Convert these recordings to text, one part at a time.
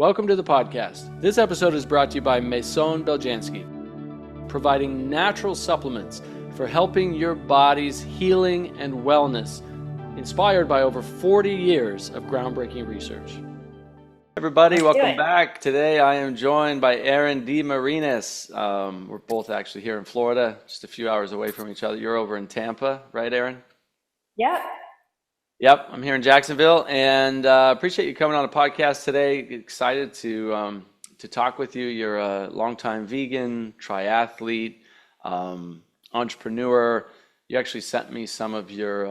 Welcome to the podcast. This episode is brought to you by Maison Beljanski, providing natural supplements for helping your body's healing and wellness, inspired by over 40 years of groundbreaking research. Everybody, welcome back. Today I am joined by Erin DeMarines. We're both actually here in Florida, just a few hours away from each other. You're over in Tampa, right, Erin? Yep, I'm here in Jacksonville, and appreciate you coming on the podcast today. Excited to talk with you. You're a longtime vegan, triathlete, entrepreneur. You actually sent me some of your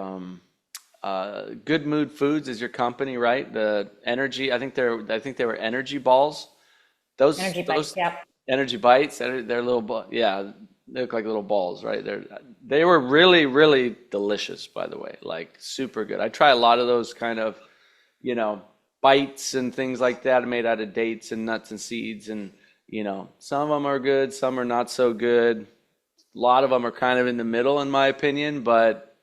Good Mood Foods is your company, right? The energy. I think they were energy balls. Energy bites. Yep. Energy bites. They're little. Yeah. They look like little balls, right? They were really, really delicious, by the way, like super good. I try a lot of those kind of, bites and things like that made out of dates and nuts and seeds. And, some of them are good, some are not so good. A lot of them are kind of in the middle, in my opinion, but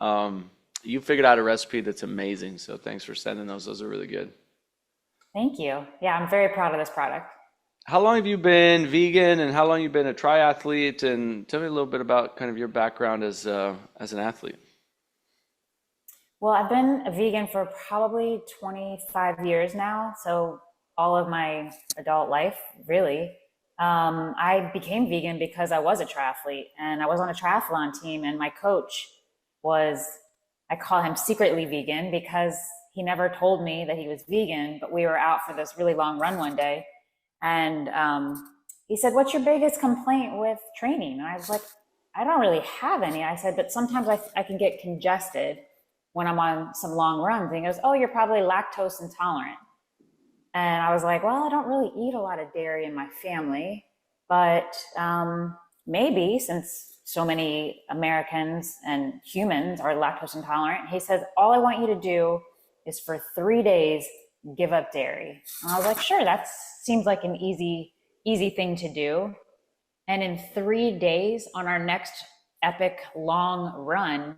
you figured out a recipe that's amazing. So thanks for sending those. Those are really good. Thank you. Yeah, I'm very proud of this product. How long have you been vegan, and how long have you been a triathlete? And tell me a little bit about kind of your background as an athlete. Well, I've been a vegan for probably 25 years now, so all of my adult life, really. I became vegan because I was a triathlete, and I was on a triathlon team, and my coach I call him secretly vegan because he never told me that he was vegan, but we were out for this really long run one day. And he said, "What's your biggest complaint with training?" And I was like, "I don't really have any." I said, "But sometimes I can get congested when I'm on some long runs." And he goes, "Oh, you're probably lactose intolerant." And I was like, "Well, I don't really eat a lot of dairy in my family, but maybe since so many Americans and humans are lactose intolerant." He says, "All I want you to do is for 3 days, give up dairy." And I was like, "Sure, that seems like an easy thing to do." And in 3 days on our next epic long run,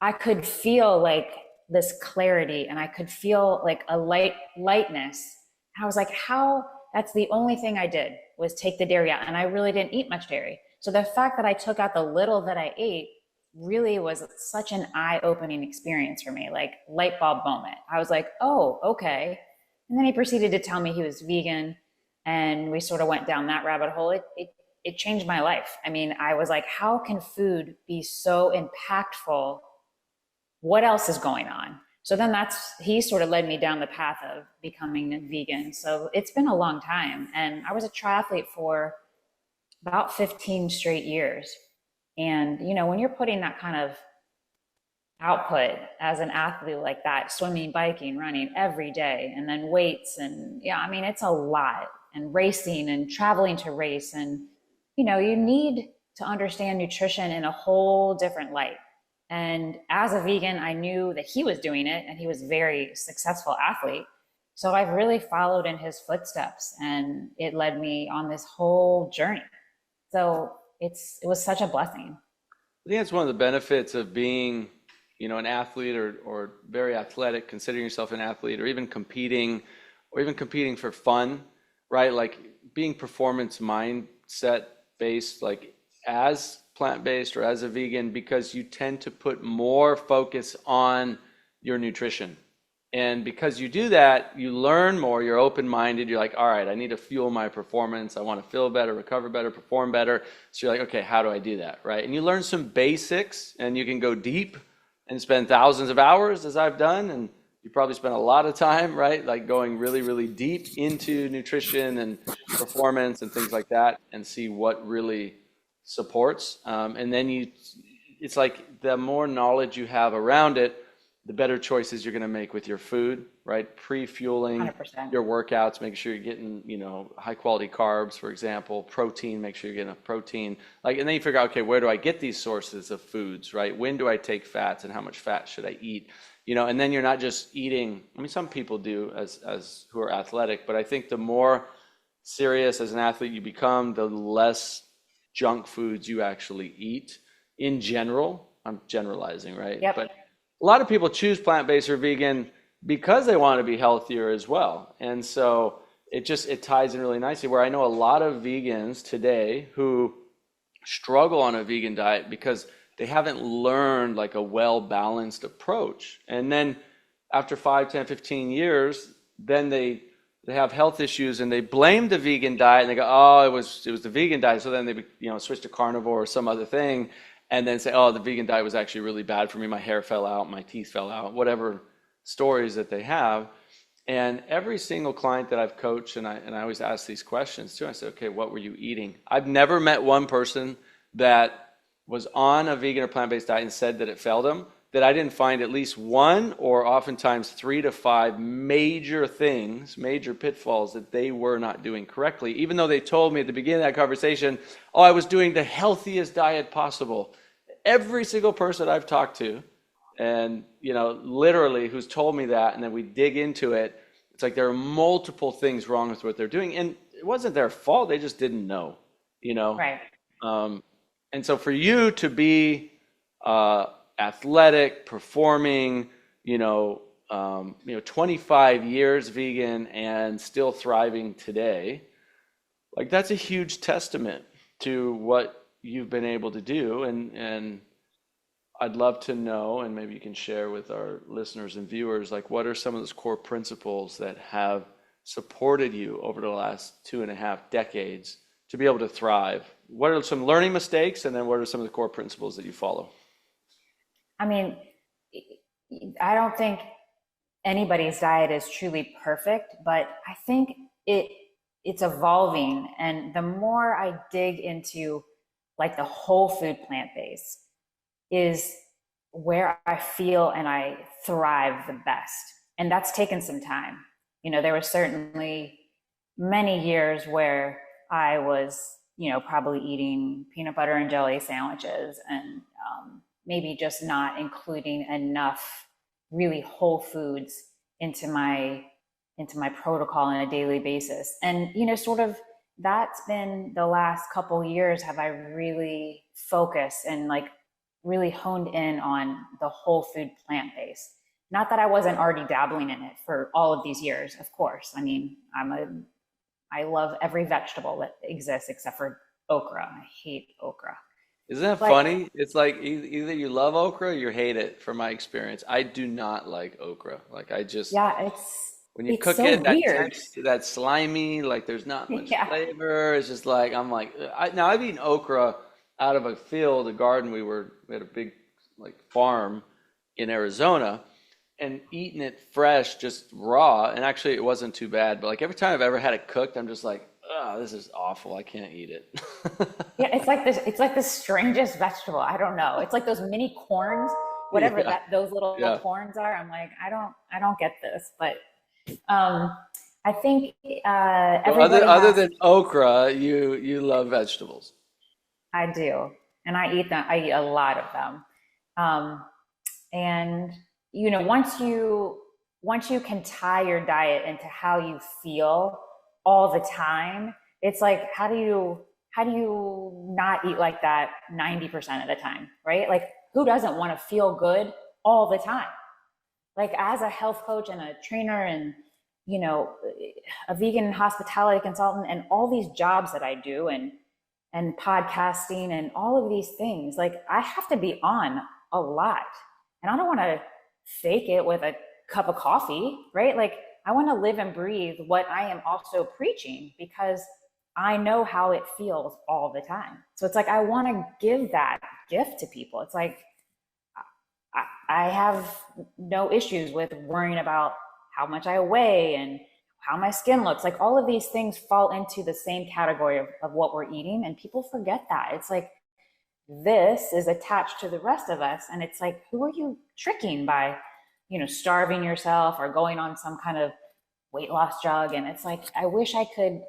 I could feel like this clarity, and I could feel like a lightness. I was like, how? That's the only thing I did was take the dairy out, and I really didn't eat much dairy. So the fact that I took out the little that I ate really was such an eye-opening experience for me, like light bulb moment. I was like, oh, okay. And then he proceeded to tell me he was vegan, and we sort of went down that rabbit hole. It changed my life. I mean, I was like, how can food be so impactful? What else is going on? So then he sort of led me down the path of becoming a vegan. So it's been a long time. And I was a triathlete for about 15 straight years. And, when you're putting that kind of output as an athlete like that, swimming, biking, running every day, and then weights, and it's a lot, and racing and traveling to race. And, you need to understand nutrition in a whole different light. And as a vegan, I knew that he was doing it, and he was a very successful athlete. So I've really followed in his footsteps, and it led me on this whole journey. So it was such a blessing. I think that's one of the benefits of being, an athlete or very athletic, considering yourself an athlete, or even competing for fun, right? Like being performance mindset based, like as plant-based or as a vegan, because you tend to put more focus on your nutrition. And because you do that, you learn more, you're open-minded, you're like, all right, I need to fuel my performance. I want to feel better, recover better, perform better. So you're like, okay, how do I do that, right? And you learn some basics, and you can go deep and spend thousands of hours, as I've done. And you probably spend a lot of time, right? Like going really, really deep into nutrition and performance and things like that, and see what really supports. And then it's like the more knowledge you have around it, the better choices you're going to make with your food, right? Pre-fueling 100%. Your workouts, make sure you're getting, high quality carbs, for example, protein, make sure you're getting enough protein. And then you figure out, okay, where do I get these sources of foods, right? When do I take fats, and how much fat should I eat? And then you're not just eating, some people do as who are athletic, but I think the more serious as an athlete you become, the less junk foods you actually eat in general. I'm generalizing, right? Yep. But a lot of people choose plant-based or vegan because they want to be healthier as well. And so, it ties in really nicely where I know a lot of vegans today who struggle on a vegan diet because they haven't learned like a well-balanced approach. And then after 5, 10, 15 years, then they have health issues and they blame the vegan diet and they go, oh, it was the vegan diet. So then they, switch to carnivore or some other thing and then say, oh, the vegan diet was actually really bad for me. My hair fell out, my teeth fell out, whatever stories that they have. And every single client that I've coached, and I always ask these questions too. I say, okay, what were you eating? I've never met one person that was on a vegan or plant-based diet and said that it failed them, that I didn't find at least one or oftentimes 3 to 5 major things, major pitfalls that they were not doing correctly, even though they told me at the beginning of that conversation, oh, I was doing the healthiest diet possible. Every single person I've talked to, and literally who's told me that, and then we dig into it, it's like there are multiple things wrong with what they're doing, and it wasn't their fault, they just didn't know. Right. And so for you to be athletic, performing, 25 years vegan and still thriving today, like that's a huge testament to what you've been able to do. And I'd love to know, and maybe you can share with our listeners and viewers, like what are some of those core principles that have supported you over the last 2.5 decades to be able to thrive? What are some learning mistakes, and then what are some of the core principles that you follow? I mean, I don't think anybody's diet is truly perfect, but I think it's evolving. And the more I dig into like the whole food plant-based is where I feel and I thrive the best. And that's taken some time. There were certainly many years where I was, probably eating peanut butter and jelly sandwiches and maybe just not including enough really whole foods into my protocol on a daily basis. And, sort of that's been the last couple years have I really focused and like really honed in on the whole food plant-based. Not that I wasn't already dabbling in it for all of these years, of course. I mean, I love every vegetable that exists except for okra. I hate okra. Isn't that funny? It's like either you love okra or you hate it, from my experience. I do not like okra. Like Yeah, when you it's cook so it, that weird. taste, that slimy, like there's not much Yeah. flavor. It's just like I'm like now I've eaten okra out of a field, a garden. We had a big like farm in Arizona, and eating it fresh, just raw. And actually, it wasn't too bad. But like every time I've ever had it cooked, I'm just like, oh, this is awful. I can't eat it. Yeah, it's like this. It's like the strangest vegetable. I don't know. It's like those mini corns, whatever Yeah, those little yeah. corns are. I'm like, I don't get this. But I think So other everybody other has. than okra, you love vegetables. I do, and I eat them. I eat a lot of them. Um, and once you can tie your diet into how you feel all the time, it's like how do you not eat like that 90% of the time, right? Like who doesn't want to feel good all the time? Like as a health coach and a trainer and you know a vegan hospitality consultant and all these jobs that I do and podcasting and all of these things, like I have to be on a lot. And I don't want to fake it with a cup of coffee, right? Like I want to live and breathe what I am also preaching because I know how it feels all the time. So it's like I want to give that gift to people. It's like I have no issues with worrying about how much I weigh and how my skin looks. Like all of these things fall into the same category of what we're eating. And people forget that. It's like this is attached to the rest of us. And it's like, who are you tricking by, starving yourself or going on some kind of weight loss drug? And it's like, I wish I could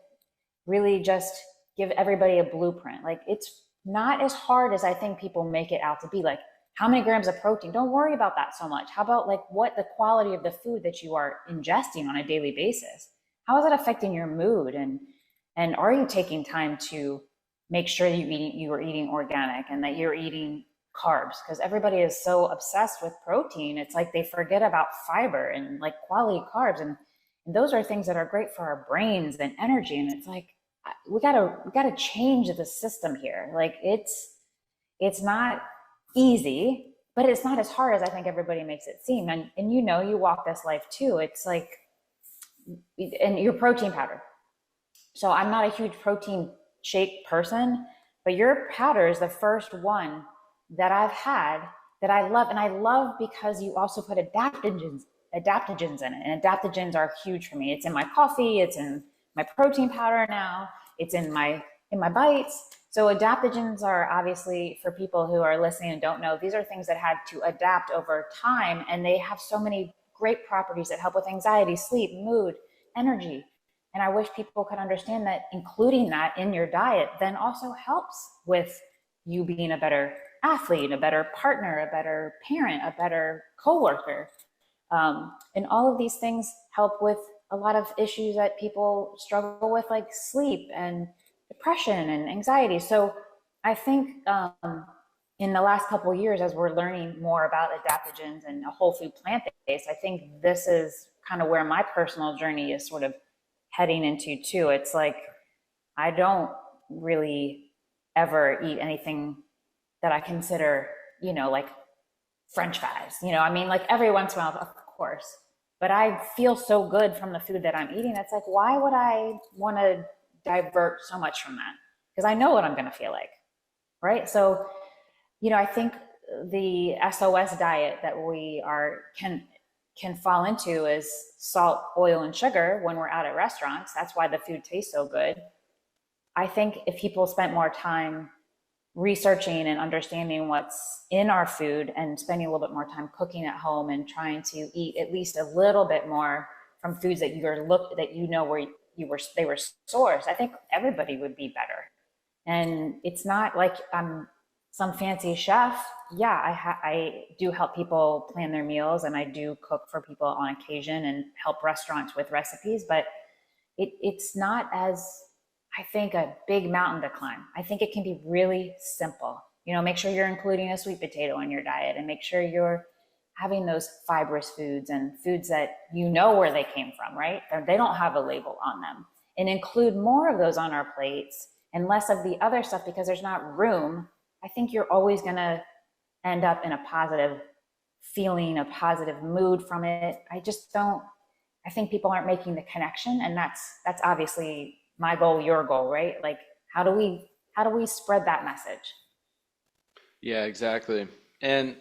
really just give everybody a blueprint. Like it's not as hard as I think people make it out to be. Like how many grams of protein? Don't worry about that so much. How about like what the quality of the food that you are ingesting on a daily basis? How is it affecting your mood? And are you taking time to make sure you are eating organic and that you're eating carbs? Because everybody is so obsessed with protein. It's like they forget about fiber and like quality carbs. And And those are things that are great for our brains and energy. And it's like, we gotta change the system here. Like it's not easy, but it's not as hard as I think everybody makes it seem. And you know, you walk this life too. It's like, and your protein powder. So I'm not a huge protein shake person, but your powder is the first one that I've had that I love. And I love because you also put adaptogens in it. And adaptogens are huge for me. It's in my coffee, it's in my protein powder now, it's in my bites. So adaptogens are obviously, for people who are listening and don't know, these are things that had to adapt over time, and they have so many great properties that help with anxiety, sleep, mood, energy. And I wish people could understand that including that in your diet then also helps with you being a better athlete, a better partner, a better parent, a better coworker. And all of these things help with a lot of issues that people struggle with, like sleep and depression and anxiety. So I think in the last couple of years, as we're learning more about adaptogens and a whole food plant-based, I think this is kind of where my personal journey is sort of heading into too. It's like, I don't really ever eat anything that I consider, you know, like French fries, you know, I mean, like every once in a while, of course, but I feel so good from the food that I'm eating. It's like, why would I want to divert so much from that? Because I know what I'm going to feel like, right? So, you know, I think the SOS diet that we can fall into is salt, oil, and sugar when we're out at restaurants. That's why the food tastes so good. I think if people spent more time researching and understanding what's in our food and spending a little bit more time cooking at home and trying to eat at least a little bit more from foods that you know where they were sourced, I think everybody would be better. And it's not like I'm some fancy chef. Yeah, I do help people plan their meals, and I do cook for people on occasion and help restaurants with recipes, but it's not as, I think, a big mountain to climb. I think it can be really simple. You know, make sure you're including a sweet potato in your diet, and make sure you're having those fibrous foods and foods that you know where they came from, right? They don't have a label on them. And include more of those on our plates and less of the other stuff, because there's not room. I think you're always going to end up in a positive feeling, a positive mood from it. I think people aren't making the connection, and that's obviously my goal, your goal, right? Like, how do we spread that message? Yeah, exactly. And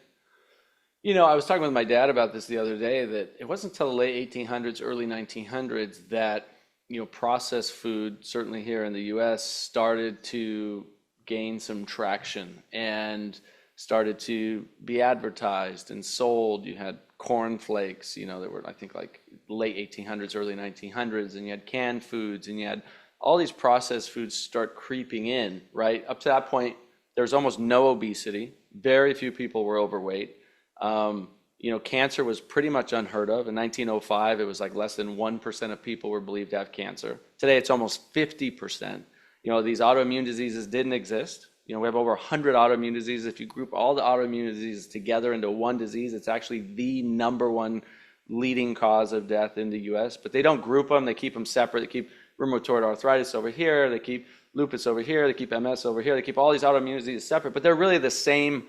you know, I was talking with my dad about this the other day, that it wasn't until the late 1800s, early 1900s that, you know, processed food, certainly here in the US, started to gain some traction and started to be advertised and sold. You had corn flakes, you know, that were, I think, like late 1800s, early 1900s, and you had canned foods, and you had all these processed foods start creeping in, right? Up to that point, there was almost no obesity. Very few people were overweight. You know, cancer was pretty much unheard of. In 1905, it was like less than 1% of people were believed to have cancer. Today, it's almost 50%. You know, these autoimmune diseases didn't exist. You know, we have over 100 autoimmune diseases. If you group all the autoimmune diseases together into one disease, it's actually the number one leading cause of death in the US. But they don't group them. They keep them separate. They keep rheumatoid arthritis over here. They keep lupus over here. They keep MS over here. They keep all these autoimmune diseases separate. But they're really the same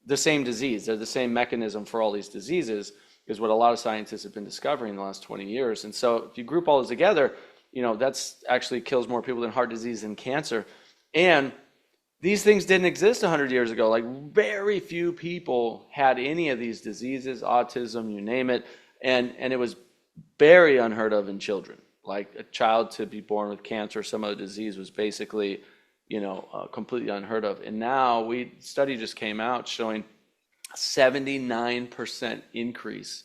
disease. They're the same mechanism for all these diseases, is what a lot of scientists have been discovering in the last 20 years. And so if you group all those together, you know, that's actually kills more people than heart disease and cancer. And these things didn't exist 100 years ago. Like, very few people had any of these diseases, autism, you name it. And it was very unheard of in children. Like, a child to be born with cancer or some other disease was basically, you know, completely unheard of. And now study just came out showing a 79% increase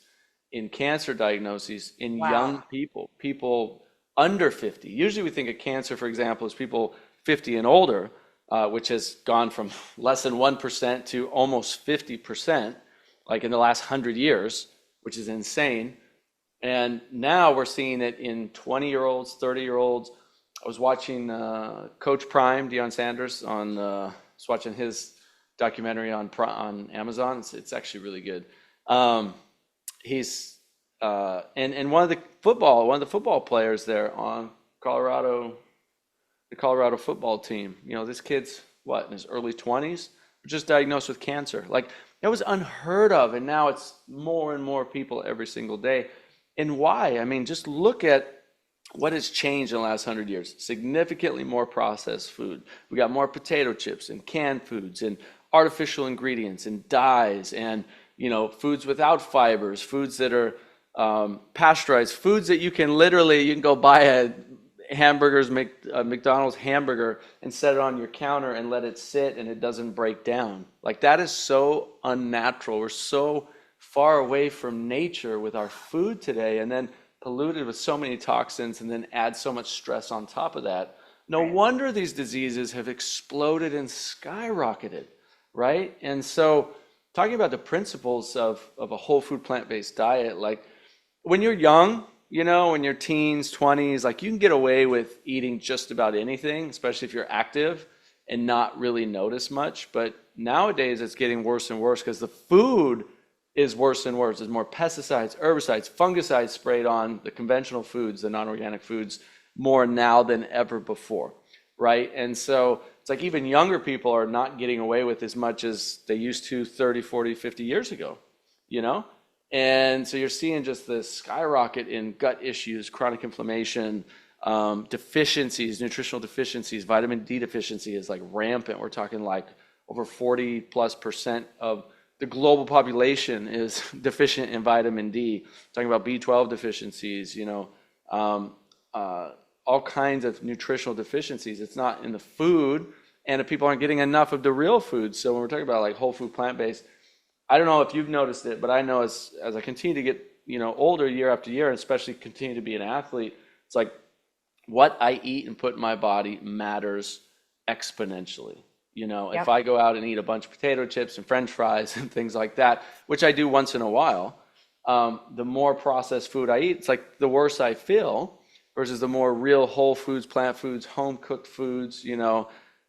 in cancer diagnoses in young people under 50. Usually we think of cancer, for example, as people 50 and older, which has gone from less than 1% to almost 50%, like in the last 100 years, which is insane. And now we're seeing it in 20-year-olds, 30-year-olds. I was watching Coach Prime, Deion Sanders, was watching his documentary on Amazon. It's actually really good. He's And one of the football players there on Colorado, the Colorado football team, this kid's what, in his early 20s, just diagnosed with cancer. Like, that was unheard of, and now it's more and more people every single day. And why? I mean, just look at what has changed in the last 100 years. Significantly more processed food. We got more potato chips and canned foods and artificial ingredients and dyes and foods without fibers, foods that are pasteurized, foods that you can go buy a McDonald's hamburger and set it on your counter and let it sit and it doesn't break down. Like, that is so unnatural. We're so far away from nature with our food today, and then polluted with so many toxins, and then add so much stress on top of that. No wonder these diseases have exploded and skyrocketed, right? And so, talking about the principles of a whole food plant-based diet, like, when you're young, in your teens, 20s, like, you can get away with eating just about anything, especially if you're active, and not really notice much. But nowadays it's getting worse and worse because the food is worse and worse. There's more pesticides, herbicides, fungicides sprayed on the conventional foods, the non-organic foods, more now than ever before, right? And so it's like even younger people are not getting away with as much as they used to 30, 40, 50 years ago, And so you're seeing just this skyrocket in gut issues, chronic inflammation, deficiencies, nutritional deficiencies. Vitamin D deficiency is like rampant. We're talking like over 40+% of the global population is deficient in vitamin D. Talking about B12 deficiencies, all kinds of nutritional deficiencies. It's not in the food, and if people aren't getting enough of the real food. So when we're talking about like whole food plant-based, I don't know if you've noticed it, but I know as I continue to get older year after year, and especially continue to be an athlete, it's like what I eat and put in my body matters exponentially. If I go out and eat a bunch of potato chips and French fries and things like that, which I do once in a while, the more processed food I eat, it's like the worse I feel, versus the more real whole foods, plant foods, home cooked foods,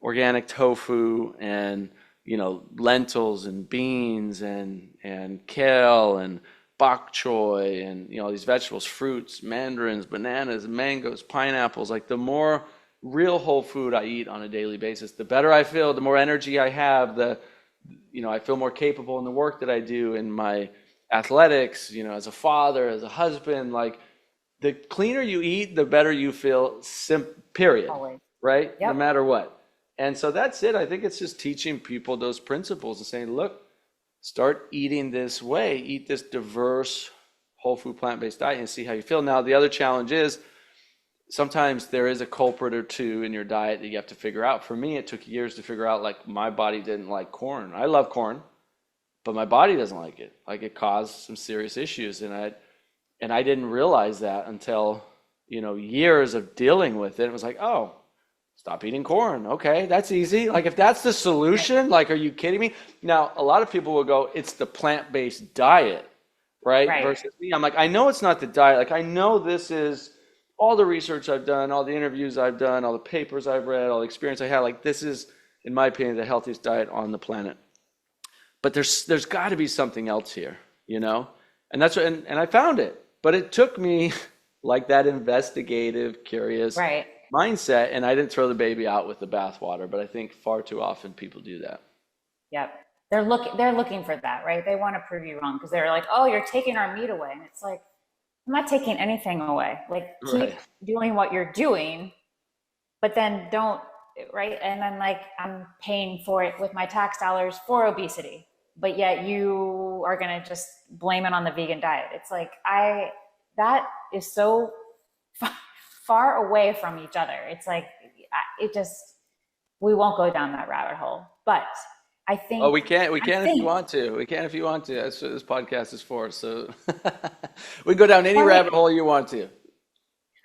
organic tofu and lentils and beans and kale and bok choy and these vegetables, fruits, mandarins, bananas, mangoes, pineapples. Like, the more real whole food I eat on a daily basis, the better I feel, the more energy I have, I feel more capable in the work that I do, in my athletics, as a father, as a husband. Like, the cleaner you eat, the better you feel, period. Always. Right? Yep. No matter what. And so that's it. I think it's just teaching people those principles and saying, look, start eating this way, eat this diverse whole food plant-based diet and see how you feel. Now, the other challenge is sometimes there is a culprit or two in your diet that you have to figure out. For me, it took years to figure out, like, my body didn't like corn. I love corn, but my body doesn't like it. Like, it caused some serious issues. And I didn't realize that until, years of dealing with it. It was like, oh, stop eating corn. Okay, that's easy. Like, if that's the solution, like, are you kidding me? Now, a lot of people will go, it's the plant-based diet, right? Versus me, I'm like, I know it's not the diet. Like, I know this is all the research I've done, all the interviews I've done, all the papers I've read, all the experience I had. Like, this is, in my opinion, the healthiest diet on the planet. But there's got to be something else here, And that's what, and I found it. But it took me like that investigative, curious mindset, and I didn't throw the baby out with the bathwater. But I think far too often people do that. Yep. They're looking for that, right? They want to prove you wrong because they're like, oh, you're taking our meat away. And it's like, I'm not taking anything away. Like, keep doing what you're doing, but then don't, right? And then, like, I'm paying for it with my tax dollars for obesity, but yet you are going to just blame it on the vegan diet. It's like, that is so far away from each other. It's like, we won't go down that rabbit hole, but I think. Oh, we can if you want to. We can if you want to. That's what this podcast is for. So we can go down any rabbit hole you want to.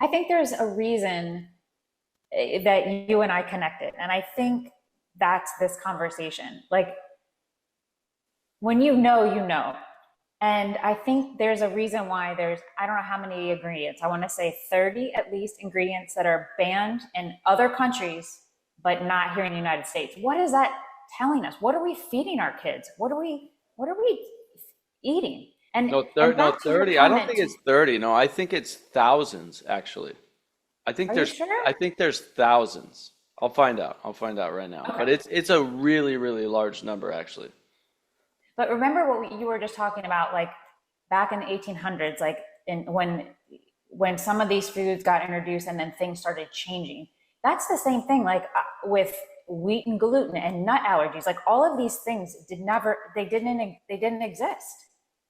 I think there's a reason that you and I connected. And I think that's this conversation. Like, when you know. And I think there's a reason why I don't know how many ingredients. I want to say 30 at least ingredients that are banned in other countries, but not here in the United States. What is that telling us? What are we feeding our kids? What are we eating? And No, no, back to your 30. I don't comment think too. it's 30. No, I think it's thousands actually. I think Are you there's sure? I think there's thousands. I'll find out. I'll find out right now. Okay. But it's a really, really large number actually. But remember what you were just talking about, like back in the 1800s, like when some of these foods got introduced and then things started changing. That's the same thing, like with wheat and gluten and nut allergies. Like all of these things they didn't exist,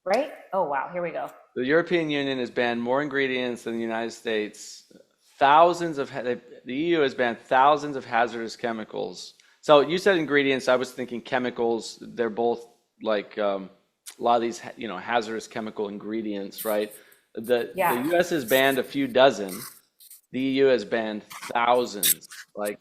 right? Oh wow, here we go. The European Union has banned more ingredients than the United States. Thousands of the EU has banned thousands of hazardous chemicals. So you said ingredients, I was thinking chemicals. They're both like a lot of these, hazardous chemical ingredients, right? The Yeah. US has banned a few dozen. The EU has banned thousands. Like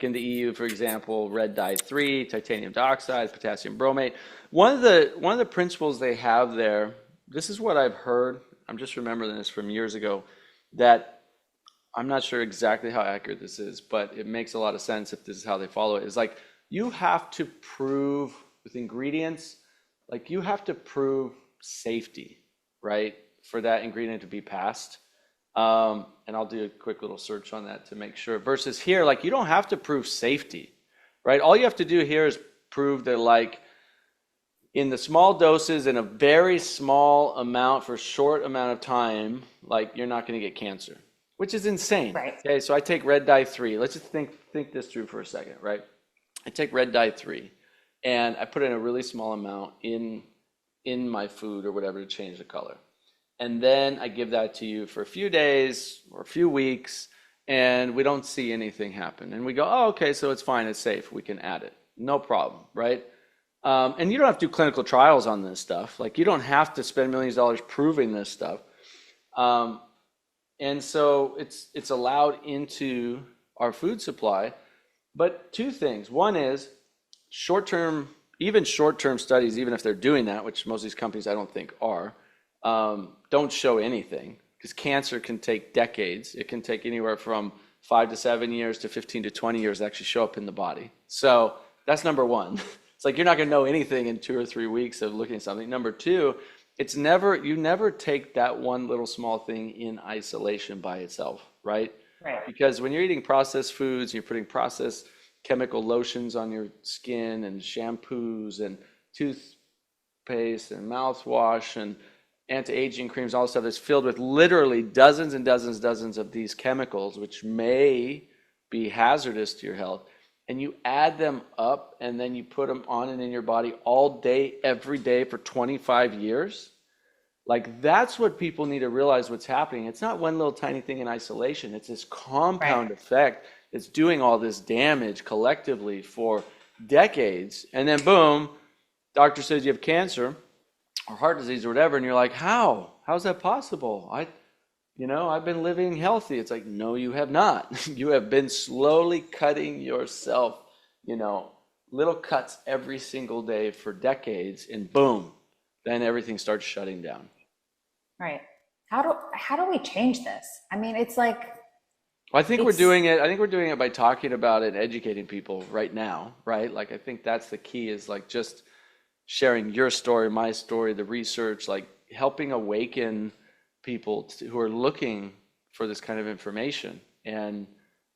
in the EU, for example, red dye 3, titanium dioxide, potassium bromate. One of the principles they have there, this is what I've heard. I'm just remembering this from years ago, that I'm not sure exactly how accurate this is, but it makes a lot of sense if this is how they follow it. It's like you have to prove with ingredients, like you have to prove safety, right, for that ingredient to be passed. And I'll do a quick little search on that to make sure. Versus here, like you don't have to prove safety, right? All you have to do here is prove that, like, in the small doses in a very small amount for a short amount of time, like you're not going to get cancer, which is insane. Right. Okay, so I take red dye 3. Let's just think this through for a second, right? I take red dye 3 and I put in a really small amount in my food or whatever to change the color. And then I give that to you for a few days or a few weeks, and we don't see anything happen. And we go, oh, okay, so it's fine, it's safe, we can add it. No problem, right? And you don't have to do clinical trials on this stuff. Like, you don't have to spend millions of dollars proving this stuff. And so it's allowed into our food supply. But two things. One is short-term studies, even if they're doing that, which most of these companies I don't think are, don't show anything, because cancer can take decades. It can take anywhere from 5 to 7 years to 15 to 20 years to actually show up in the body. So that's number one. It's like you're not going to know anything in 2 or 3 weeks of looking at something. Number two, you never take that one little small thing in isolation by itself, right? Right. Because when you're eating processed foods, you're putting processed chemical lotions on your skin and shampoos and toothpaste and mouthwash and anti-aging creams, all this stuff that's filled with literally dozens and dozens of these chemicals, which may be hazardous to your health. And you add them up and then you put them on and in your body all day, every day for 25 years. Like, that's what people need to realize what's happening. It's not one little tiny thing in isolation. It's this compound effect that's doing all this damage collectively for decades. And then boom, doctor says you have cancer or heart disease or whatever. And you're like, how's that possible? I've been living healthy. It's like, no, you have not. You have been slowly cutting yourself, little cuts every single day for decades, and boom, then everything starts shutting down. Right. How do we change this? I mean, it's like Well, I think we're doing it. I think we're doing it by talking about it and educating people right now, right? Like, I think that's the key, is like just sharing your story, my story, the research, like helping awaken people who are looking for this kind of information. And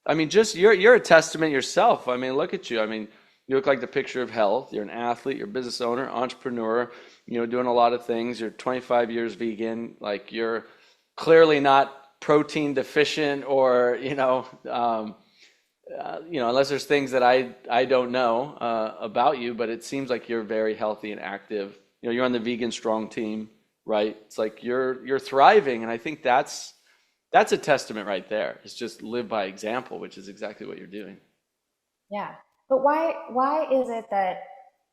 I mean, just you're a testament yourself. I mean, look at you. I mean, you look like the picture of health. You're an athlete, you're a business owner, entrepreneur, doing a lot of things. You're 25 years vegan. Like, you're clearly not protein deficient or, unless there's things that I don't know about you, but it seems like you're very healthy and active. You're on the Vegan Strong team, right? It's like you're thriving, and I think that's a testament right there. It's just live by example, which is exactly what you're doing. Yeah. But why is it that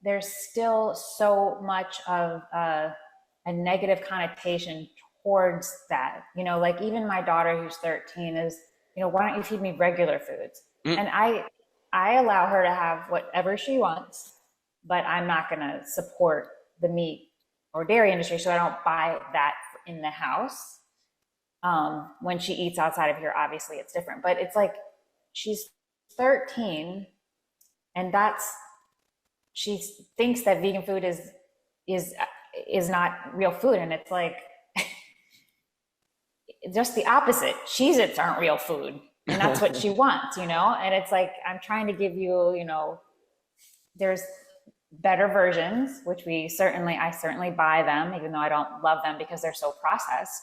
there's still so much of a negative connotation towards that? Like even my daughter who's 13 is, why don't you feed me regular foods? And I allow her to have whatever she wants, but I'm not going to support the meat or dairy industry, so I don't buy that in the house. When she eats outside of here, obviously it's different, but it's like she's 13, and she thinks that vegan food is is not real food. And it's like just the opposite. Cheez-Its aren't real food. And that's what she wants, you know? And it's like, I'm trying to give you, you know, there's better versions, which I certainly buy them, even though I don't love them because they're so processed.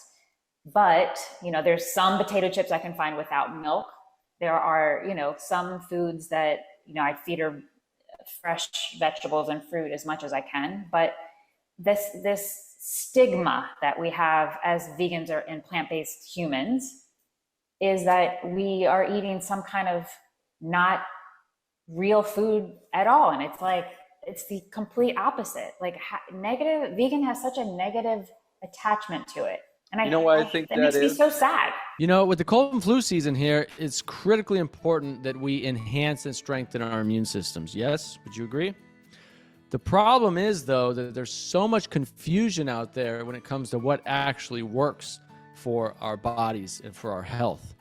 But, you know, there's some potato chips I can find without milk. There are, you know, some foods that, you know, I feed her fresh vegetables and fruit as much as I can. But this stigma that we have as vegans or in plant-based humans is that we are eating some kind of not real food at all. And it's like, it's the complete opposite. Like vegan has such a negative attachment to it. And You know why I think that makes me so sad. You know, with the cold and flu season here, it's critically important that we enhance and strengthen our immune systems. Yes? Would you agree? The problem is, though, that there's so much confusion out there when it comes to what actually works for our bodies and for our health.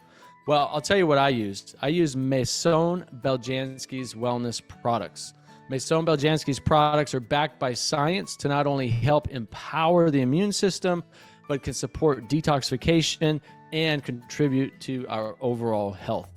Well, I'll tell you what I used. I used Maison Beljanski's wellness products. Maison Beljanski's products are backed by science to not only help empower the immune system, but can support detoxification and contribute to our overall health.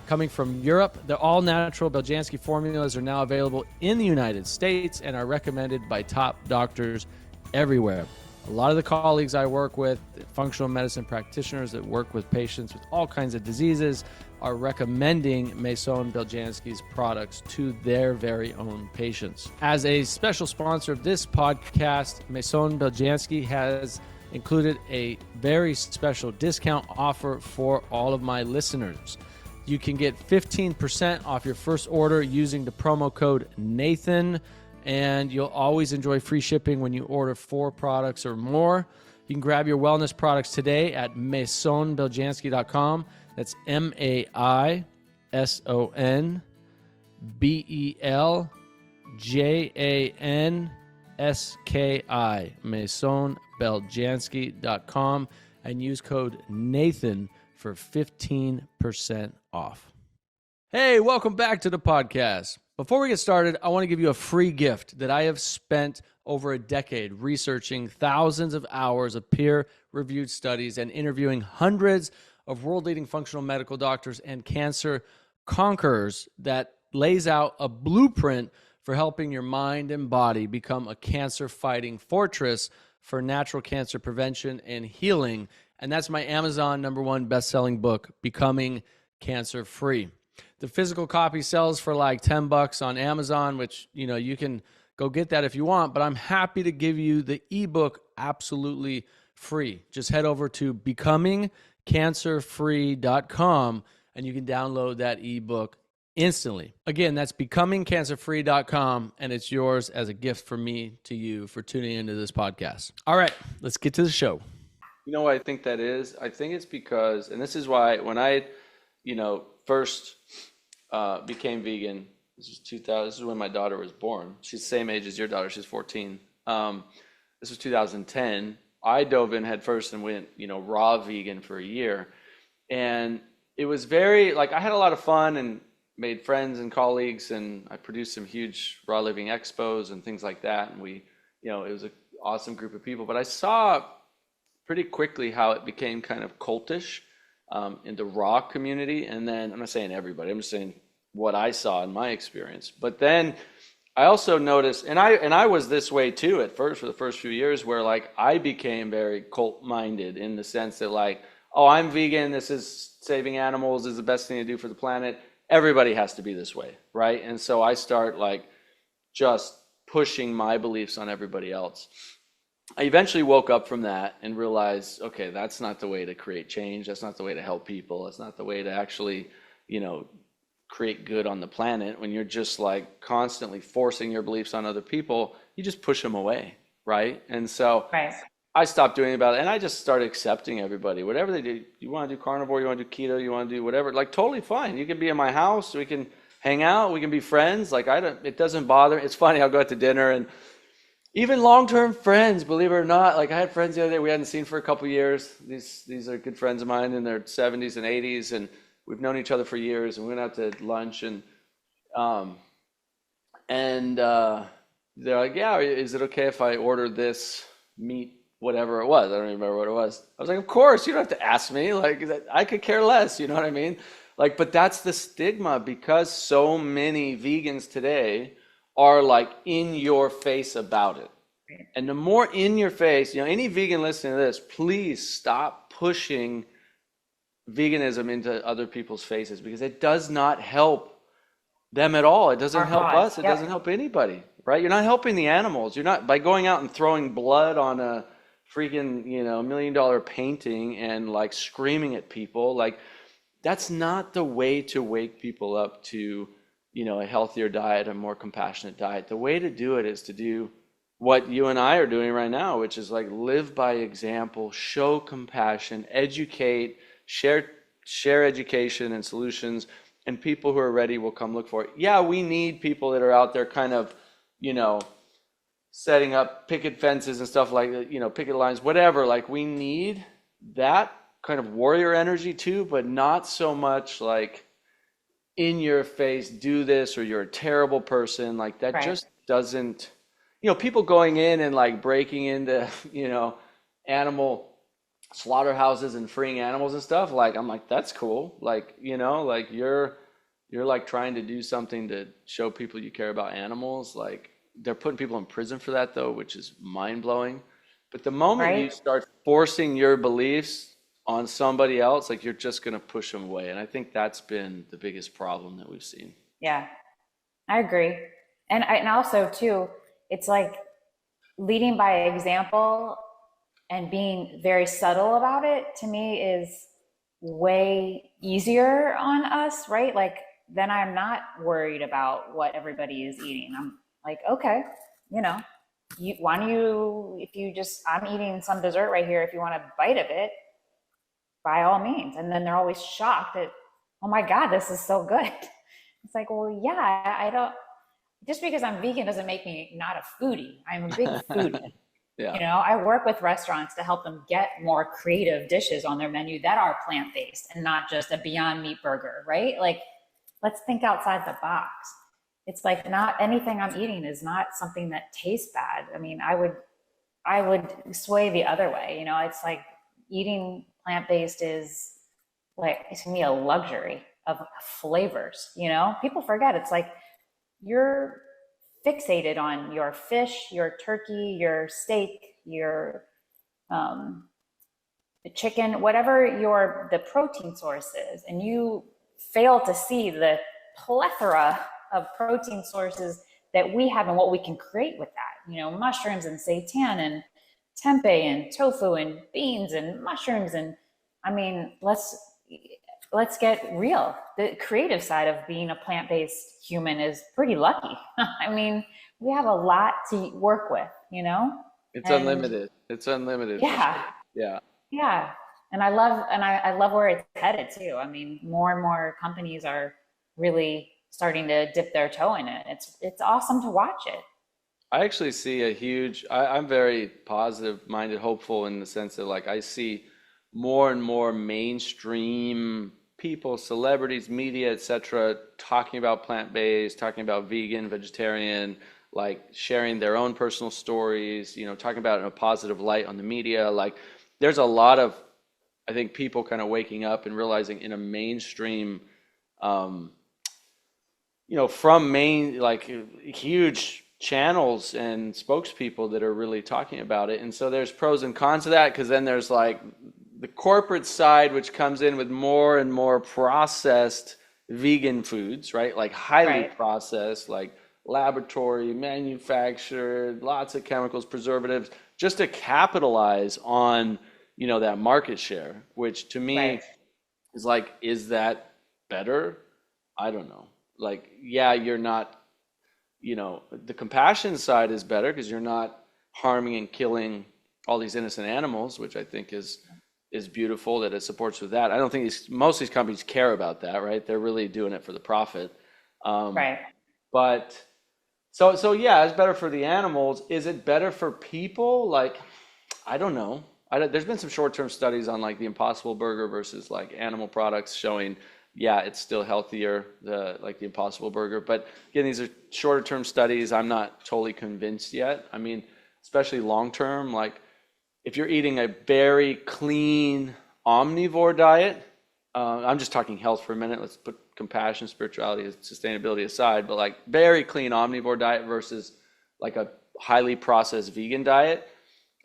Coming from Europe, the all-natural Beljanski formulas are now available in the United States and are recommended by top doctors everywhere. A lot of the colleagues I work with, functional medicine practitioners that work with patients with all kinds of diseases, are recommending Maison Beljanski's products to their very own patients. As a special sponsor of this podcast, Maison Beljanski has included a very special discount offer for all of my listeners. You can get 15% off your first order using the promo code Nathan, and you'll always enjoy free shipping when you order 4 products or more. You can grab your wellness products today at maisonbeljanski.com. That's MAISONBELJANSKI, maisonbeljanski.com, and use code Nathan for 15% off. Hey, welcome back to the podcast. Before we get started, I want to give you a free gift that I have spent over a decade researching thousands of hours of peer-reviewed studies and interviewing hundreds of world-leading functional medical doctors and cancer conquerors that lays out a blueprint for helping your mind and body become a cancer-fighting fortress for natural cancer prevention and healing. And that's my Amazon #1 best-selling book, Becoming Cancer-Free. The physical copy sells for like $10 on Amazon, which, you know, you can go get that if you want, but I'm happy to give you the ebook absolutely free. Just head over to becomingcancerfree.com and you can download that ebook instantly. Again, that's becomingcancerfree.com, and it's yours as a gift from me to you for tuning into this podcast. All right, let's get to the show. You know what I think that is? I think it's because, and this is why when I, first became vegan, this was 2000, this is when my daughter was born. She's the same age as your daughter, she's 14. This was 2010. I dove in head first and went, raw vegan for a year. And it was very, I had a lot of fun and made friends and colleagues, and I produced some huge raw living expos and things like that. And we, it was an awesome group of people. But I saw pretty quickly how it became kind of cultish in the raw community. And then, I'm not saying everybody, I'm just saying what I saw in my experience. But then I also noticed, and I was this way too at first for the first few years, where I became very cult-minded in the sense that oh, I'm vegan, this is saving animals, this is the best thing to do for the planet. Everybody has to be this way, right? And so I start just pushing my beliefs on everybody else. I eventually woke up from that and realized, okay, that's not the way to create change. That's not the way to help people. That's not the way to actually, create good on the planet. When you're just constantly forcing your beliefs on other people, you just push them away, right? And so Right. I stopped doing about it, and I just started accepting everybody. Whatever they do, you want to do carnivore, you want to do keto, you want to do whatever, totally fine. You can be in my house, we can hang out, we can be friends. It doesn't bother. It's funny, I'll go out to dinner, and even long-term friends, believe it or not, I had friends the other day we hadn't seen for a couple of years. These are good friends of mine in their 70s and 80s, and we've known each other for years, and we went out to lunch, and they're like, yeah, is it okay if I order this meat, whatever it was? I don't even remember what it was. I was like, of course, you don't have to ask me. Like, I could care less, you know what I mean? Like, but that's the stigma because so many vegans today are like in your face about it. And the more in your face, you know, any vegan listening to this, please stop pushing veganism into other people's faces because it does not help them at all. It doesn't Our help cause. us. It doesn't help anybody, right? You're not helping the animals. You're not by going out and throwing blood on a freaking, you know, $1 million painting and like screaming at people. Like that's not the way to wake people up to, you know, a healthier diet, a more compassionate diet. The way to do it is to do what you and I are doing right now, which is like live by example, show compassion, educate, share education and solutions, and people who are ready will come look for it. Yeah, we need people that are out there kind of, you know, setting up picket fences and stuff like that, you know, picket lines, whatever. Like we need that kind of warrior energy too, but not so much like in your face, do this or you're a terrible person. Like that just doesn't, you know, people going in and like breaking into, you know, animal slaughterhouses and freeing animals and stuff. Like, I'm like, that's cool. Like, you know, like you're like trying to do something to show people you care about animals. Like they're putting people in prison for that though, which is mind blowing. But the moment you start forcing your beliefs on somebody else, like you're just going to push them away. And I think that's been the biggest problem that we've seen. Yeah, I agree. And also too, it's like leading by example and being very subtle about it to me is way easier on us, right? Like then I'm not worried about what everybody is eating. I'm like, okay, you know, why don't you, if you just, I'm eating some dessert right here, if you want a bite of it, by all means. And then they're always shocked at, oh my God, this is so good. It's like, well, yeah, I don't, just because I'm vegan doesn't make me not a foodie. I'm a big foodie. Yeah. You know, I work with restaurants to help them get more creative dishes on their menu that are plant-based and not just a Beyond Meat burger, right? Like, let's think outside the box. It's like not anything I'm eating is not something that tastes bad. I mean, I would sway the other way. You know, it's like eating plant-based is like, to me, a luxury of flavors. You know, people forget it's like you're fixated on your fish, your turkey, your steak, your the chicken, whatever the protein source is, and you fail to see the plethora of protein sources that we have and what we can create with that. You know, mushrooms and seitan and tempeh and tofu and beans and mushrooms. And I mean, let's get real. The creative side of being a plant-based human is pretty lucky. I mean, we have a lot to work with, you know? It's unlimited. It's unlimited. Yeah. Sure. Yeah. Yeah. And I love where it's headed too. I mean, more and more companies are really starting to dip their toe in it. It's awesome to watch it. I actually see a huge, I'm very positive minded, hopeful in the sense that like I see more and more mainstream people, celebrities, media, etc., talking about plant-based, talking about vegan, vegetarian, like sharing their own personal stories, you know, talking about it in a positive light on the media. Like there's a lot of, I think, people kind of waking up and realizing in a mainstream, you know, from like huge channels and spokespeople that are really talking about it. And so there's pros and cons to that, because then there's like the corporate side, which comes in with more and more processed vegan foods, right? Like highly processed, like laboratory manufactured, lots of chemicals, preservatives, just to capitalize on, you know, that market share, which to me is like, is that better? I don't know. Like, yeah, you're not, you know, the compassion side is better because you're not harming and killing all these innocent animals, which I think is beautiful that it supports with that. I don't think most of these companies care about that, right? They're really doing it for the profit. But so yeah, it's better for the animals. Is it better for people? Like, I don't know. There's been some short-term studies on like the Impossible Burger versus like animal products showing, yeah, it's still healthier, like the Impossible Burger. But again, these are shorter term studies. I'm not totally convinced yet. I mean, especially long term, like if you're eating a very clean omnivore diet, I'm just talking health for a minute. Let's put compassion, spirituality, and sustainability aside, but like very clean omnivore diet versus like a highly processed vegan diet.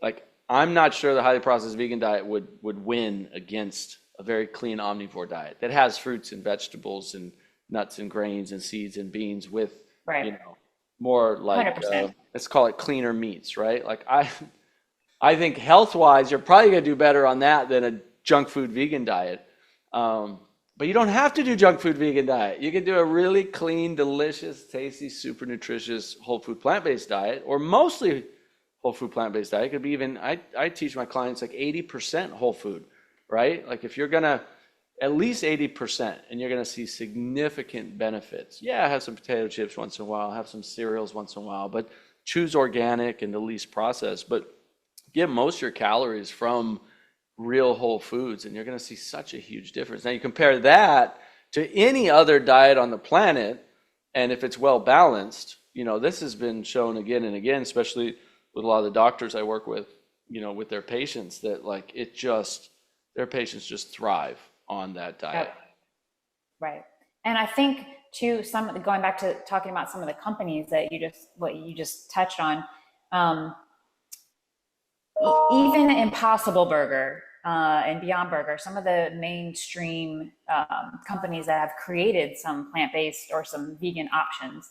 Like I'm not sure the highly processed vegan diet would win against a very clean omnivore diet that has fruits and vegetables and nuts and grains and seeds and beans with, Right. you know, more like 100%. let's call it cleaner meats, right? Like I think health wise, you're probably gonna do better on that than a junk food vegan diet. But you don't have to do junk food vegan diet. You can do a really clean, delicious, tasty, super nutritious whole food plant-based diet, or mostly whole food plant-based diet. It could be even, I teach my clients like 80% whole food, right? Like if you're gonna at least 80% and you're gonna see significant benefits. Yeah, have some potato chips once in a while, have some cereals once in a while, but choose organic and the least processed. But get most of your calories from real whole foods and you're going to see such a huge difference. Now you compare that to any other diet on the planet, and if it's well balanced, you know, this has been shown again and again, especially with a lot of the doctors I work with, you know, with their patients, that like their patients just thrive on that diet. Yep. Right. And I think too, going back to talking about some of the companies that what you just touched on, even Impossible Burger and Beyond Burger, some of the mainstream companies that have created some plant-based or some vegan options,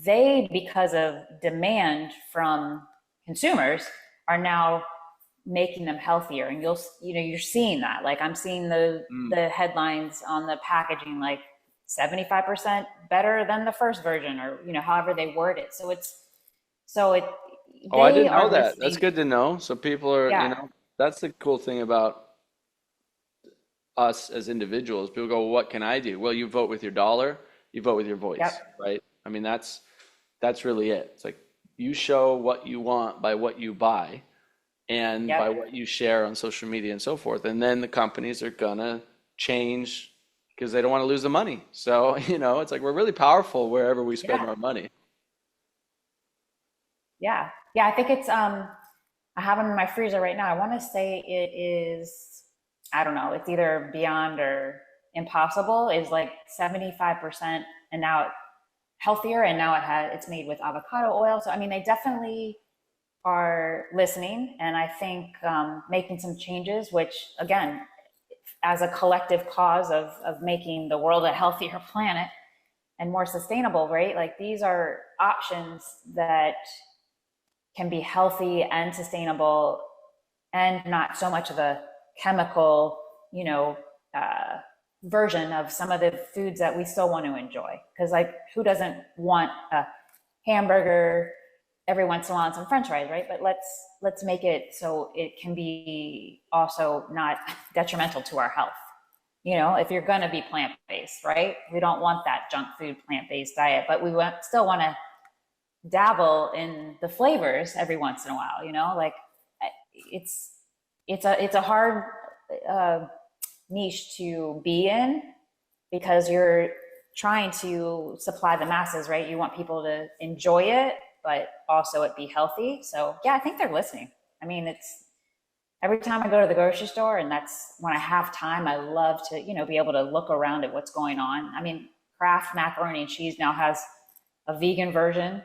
they, because of demand from consumers, are now making them healthier. And you're seeing that. Like I'm seeing the headlines on the packaging, like 75% better than the first version, or however they word it. Oh, I didn't know that. listening. That's good to know. So people are, Yeah. that's the cool thing about us as individuals. People go, well, what can I do? Well, you vote with your dollar, you vote with your voice, Yep. right? I mean, that's really it. It's like you show what you want by what you buy and Yep. by what you share on social media and so forth. And then the companies are gonna change because they don't want to lose the money. So, it's like we're really powerful wherever we spend Yeah. our money. Yeah. I think it's I have them in my freezer right now. I want to say it is, I don't know, it's either Beyond or Impossible is like 75%, and now healthier, and now it's made with avocado oil. So I mean, they definitely are listening, and I think making some changes, which again, as a collective cause of making the world a healthier planet and more sustainable, right? Like these are options that can be healthy and sustainable and not so much of a chemical, version of some of the foods that we still want to enjoy. Because like, who doesn't want a hamburger every once in a while and some French fries, right? But let's make it so it can be also not detrimental to our health. If you're going to be plant-based, right? We don't want that junk food plant-based diet, but we still want to dabble in the flavors every once in a while. Like it's a hard niche to be in, because you're trying to supply the masses, right? You want people to enjoy it, but also it be healthy. So yeah, I think they're listening. I mean, it's every time I go to the grocery store, and that's when I have time, I love to, be able to look around at what's going on. I mean, Kraft macaroni and cheese now has a vegan version.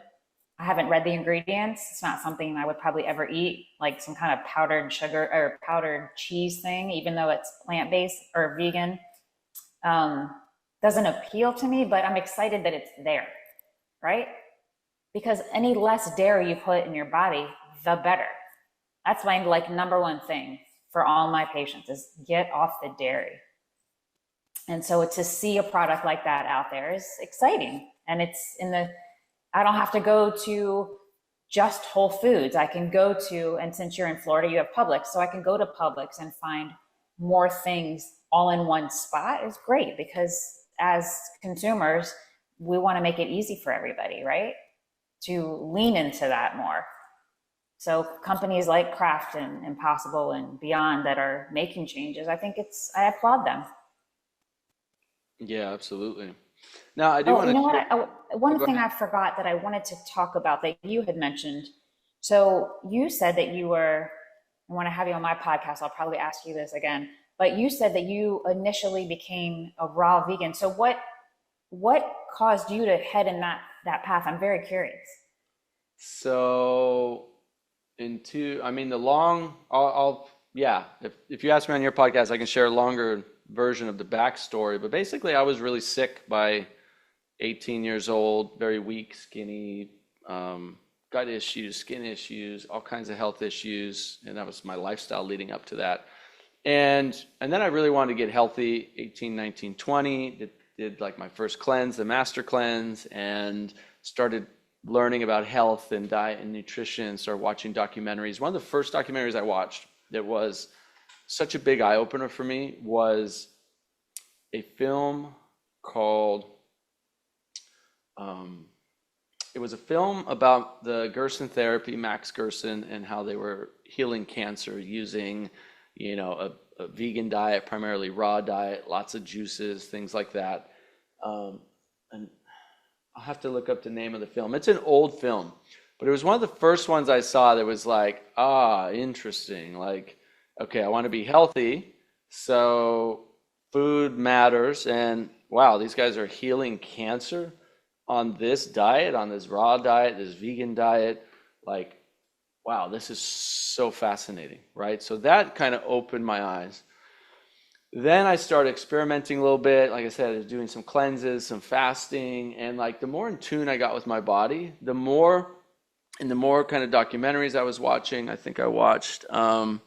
I haven't read the ingredients. It's not something I would probably ever eat, like some kind of powdered sugar or powdered cheese thing, even though it's plant-based or vegan. Doesn't appeal to me, but I'm excited that it's there, right? Because any less dairy you put in your body, the better. That's my number one thing for all my patients is get off the dairy. And so to see a product like that out there is exciting. And it's I don't have to go to just Whole Foods. I can go to, and since you're in Florida, you have Publix. So I can go to Publix and find more things all in one spot. Is great, because as consumers, we want to make it easy for everybody, right? To lean into that more. So companies like Kraft and Impossible and Beyond that are making changes, I applaud them. Yeah, absolutely. Now, I do Oh, want you to know what? share. Oh, One go thing ahead. I forgot that I wanted to talk about that you had mentioned. So you said that you were, I want to have you on my podcast. I'll probably ask you this again, but you said that you initially became a raw vegan. So what caused you to head in that path? I'm very curious. So, I mean, yeah, if you ask me on your podcast, I can share a longer version of the backstory. But basically, I was really sick by 18 years old, very weak, skinny, gut issues, skin issues, all kinds of health issues, and that was my lifestyle leading up to that. And then I really wanted to get healthy. 18, 19, 20, did like my first cleanse, the master cleanse, and started learning about health and diet and nutrition. Started watching documentaries. One of the first documentaries I watched that was such a big eye opener for me was a film called um, it was a film about the Gerson therapy, Max Gerson, and how they were healing cancer using, a vegan diet, primarily raw diet, lots of juices, things like that. And I'll have to look up the name of the film. It's an old film, but it was one of the first ones I saw that was like, interesting. Like, okay, I want to be healthy, so food matters. And wow, these guys are healing cancer on this diet, on this raw diet, this vegan diet. Like, wow, this is so fascinating, right? So that kind of opened my eyes. Then I started experimenting a little bit. Like I said, I was doing some cleanses, some fasting, and like the more in tune I got with my body, the more kind of documentaries I was watching. I think I watched there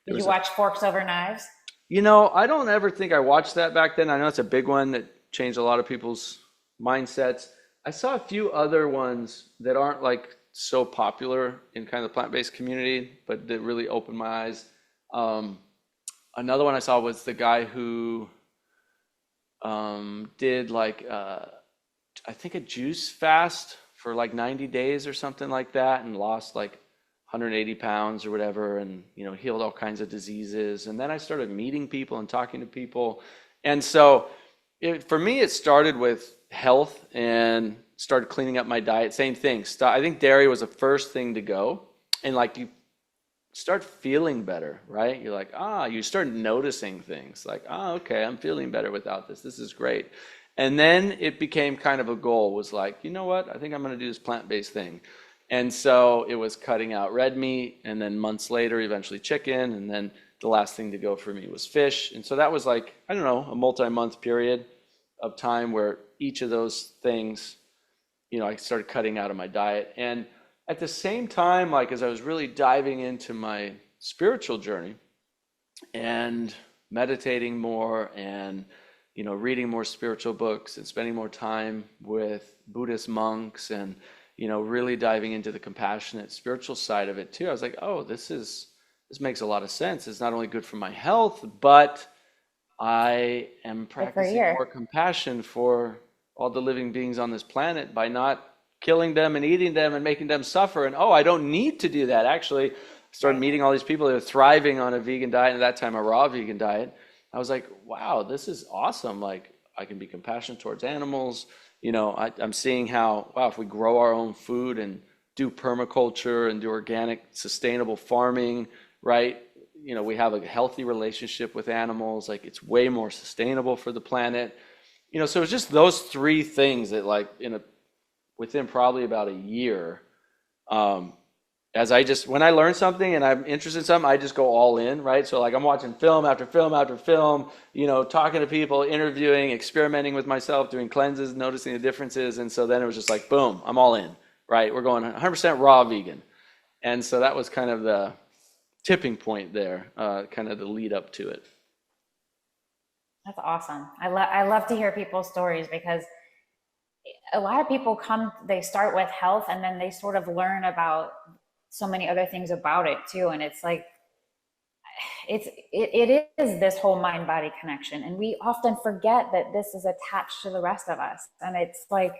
Did you was a watch Forks Over Knives? I don't ever think I watched that back then. I know it's a big one that changed a lot of people's mindsets. I saw a few other ones that aren't like so popular in kind of the plant-based community, but that really opened my eyes. Um, Another one I saw was the guy who did like I think a juice fast for like 90 days or something like that, and lost like 180 pounds or whatever, and healed all kinds of diseases. And then I started meeting people and talking to people, and so for me it started with health and started cleaning up my diet. Same thing. I think dairy was the first thing to go, and like you start feeling better, right? You're like, you start noticing things like, okay, I'm feeling better without this. This is great. And then it became kind of a goal, was like, you know what? I think I'm going to do this plant-based thing. And so it was cutting out red meat, and then months later, eventually chicken. And then the last thing to go for me was fish. And so that was like, I don't know, a multi-month period of time where each of those things, I started cutting out of my diet. And at the same time, like as I was really diving into my spiritual journey and meditating more and reading more spiritual books and spending more time with Buddhist monks and really diving into the compassionate spiritual side of it too, I was like, oh, this makes a lot of sense. It's not only good for my health, but I am Good for practicing you. more compassion for all the living beings on this planet by not killing them and eating them and making them suffer. And I don't need to do that. Actually, I started Right. meeting all these people that are thriving on a vegan diet, and at that time a raw vegan diet. I was like, wow, this is awesome. Like I can be compassionate towards animals. I'm seeing how, wow, if we grow our own food and do permaculture and do organic, sustainable farming, right? We have a healthy relationship with animals. Like it's way more sustainable for the planet. So it's just those three things that like within probably about a year, when I learn something and I'm interested in something, I just go all in, right? So like I'm watching film after film after film, talking to people, interviewing, experimenting with myself, doing cleanses, noticing the differences. And so then it was just like, boom, I'm all in, right? We're going 100% raw vegan. And so that was kind of the tipping point there, kind of the lead up to it. That's awesome. I love to hear people's stories because a lot of people they start with health and then they sort of learn about so many other things about it too. And it's like, it is this whole mind body connection. And we often forget that this is attached to the rest of us. And it's like,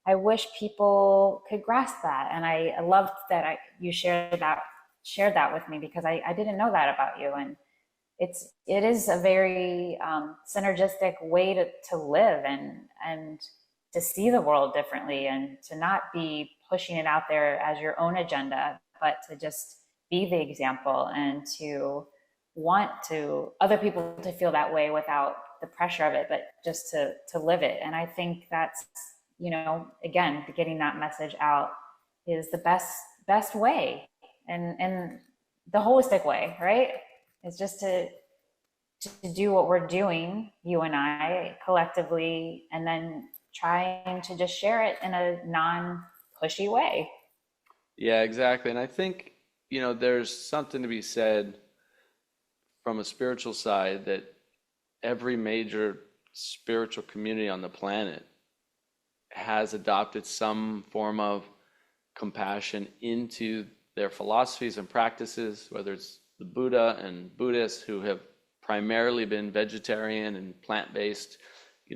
I wish people could grasp that. And I loved that you shared that with me because I didn't know that about you. And it is a very synergistic way to live and to see the world differently, and to not be pushing it out there as your own agenda, but to just be the example, and to want to other people to feel that way without the pressure of it, but just to live it. And I think that's, again, getting that message out is the best way, and the holistic way, right? It's just to do what we're doing, you and I collectively, and then trying to just share it in a non-pushy way. Yeah, exactly. And I think, there's something to be said from a spiritual side that every major spiritual community on the planet has adopted some form of compassion into their philosophies and practices, whether it's the Buddha and Buddhists who have primarily been vegetarian and plant-based,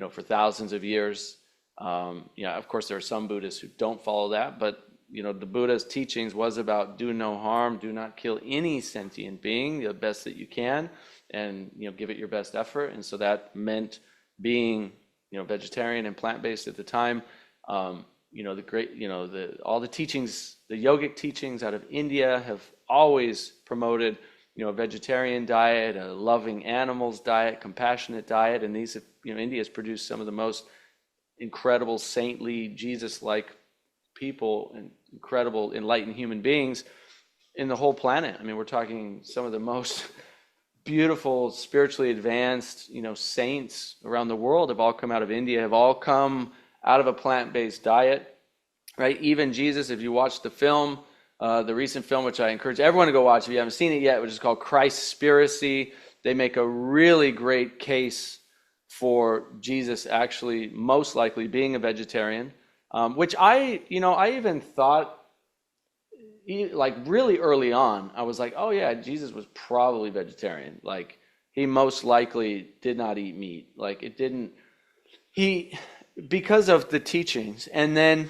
for thousands of years. Of course, there are some Buddhists who don't follow that, but the Buddha's teachings was about do no harm, do not kill any sentient being, the best that you can, and give it your best effort. And so that meant being vegetarian and plant-based at the time. All the teachings, the yogic teachings out of India have always promoted a vegetarian diet, a loving animals diet, compassionate diet, and these India has produced some of the most incredible saintly Jesus-like people and incredible enlightened human beings in the whole planet. I mean, we're talking some of the most beautiful, spiritually advanced, saints around the world have all come out of India, have all come out of a plant-based diet, right? Even Jesus, if you watch the film, the recent film, which I encourage everyone to go watch if you haven't seen it yet, which is called Christspiracy, they make a really great case for Jesus actually most likely being a vegetarian, which I even thought, like really early on, I was like, oh yeah, Jesus was probably vegetarian. Like he most likely did not eat meat. Like because of the teachings. And then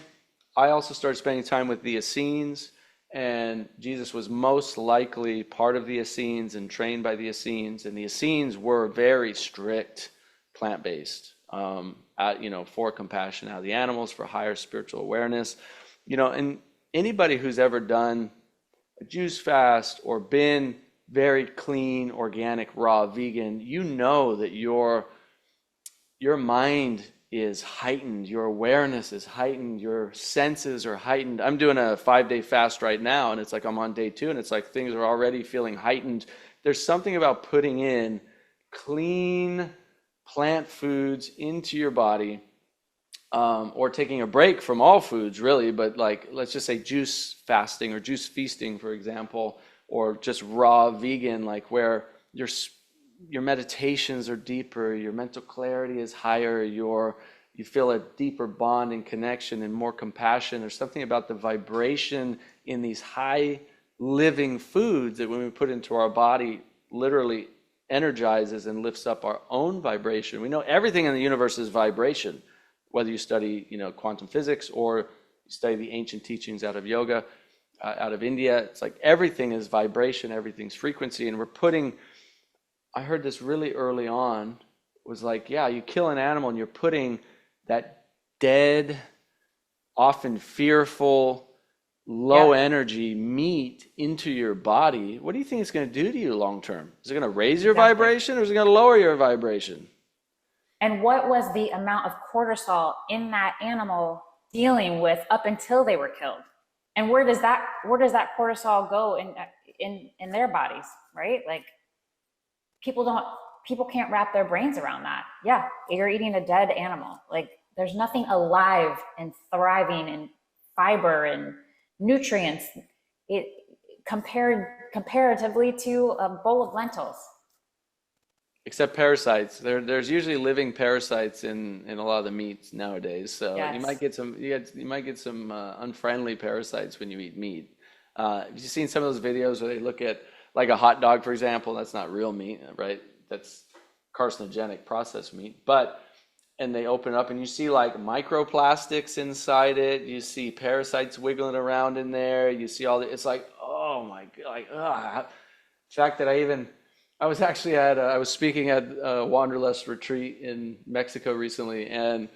I also started spending time with the Essenes, and Jesus was most likely part of the Essenes and trained by the Essenes. And the Essenes were very strict plant-based, for compassion out of the animals, for higher spiritual awareness, and anybody who's ever done a juice fast or been very clean, organic, raw, vegan, that your mind is heightened, your awareness is heightened, your senses are heightened. I'm doing a 5-day fast right now, and it's like I'm on day 2, and it's like things are already feeling heightened. There's something about putting in clean plant foods into your body, or taking a break from all foods, really, but like, let's just say juice fasting or juice feasting, for example, or just raw vegan, like where your meditations are deeper, your mental clarity is higher, you feel a deeper bond and connection and more compassion. There's something about the vibration in these high living foods that when we put into our body, literally energizes and lifts up our own vibration. We know everything in the universe is vibration, whether you study, quantum physics or you study the ancient teachings out of yoga, out of India. It's like everything is vibration, everything's frequency, and I heard this really early on, was like, yeah, you kill an animal and you're putting that dead, often fearful, low energy meat into your body. What do you think it's going to do to you long term? Is it going to raise your vibration, or is it going to lower your vibration? And what was the amount of cortisol in that animal dealing with up until they were killed? And where does that cortisol go in their bodies, right? Like people can't wrap their brains around that. Yeah, you're eating a dead animal. Like there's nothing alive and thriving and fiber and nutrients comparatively to a bowl of lentils. Except parasites. There's usually living parasites in a lot of the meats nowadays. So yes. You might get some unfriendly parasites when you eat meat. Have you seen some of those videos where they look at like a hot dog, for example? That's not real meat, right? That's carcinogenic processed meat. And they open it up and you see like microplastics inside it. You see parasites wiggling around in there. You see it's like, oh my God, like, the fact that I was actually I was speaking at a Wanderlust retreat in Mexico recently, and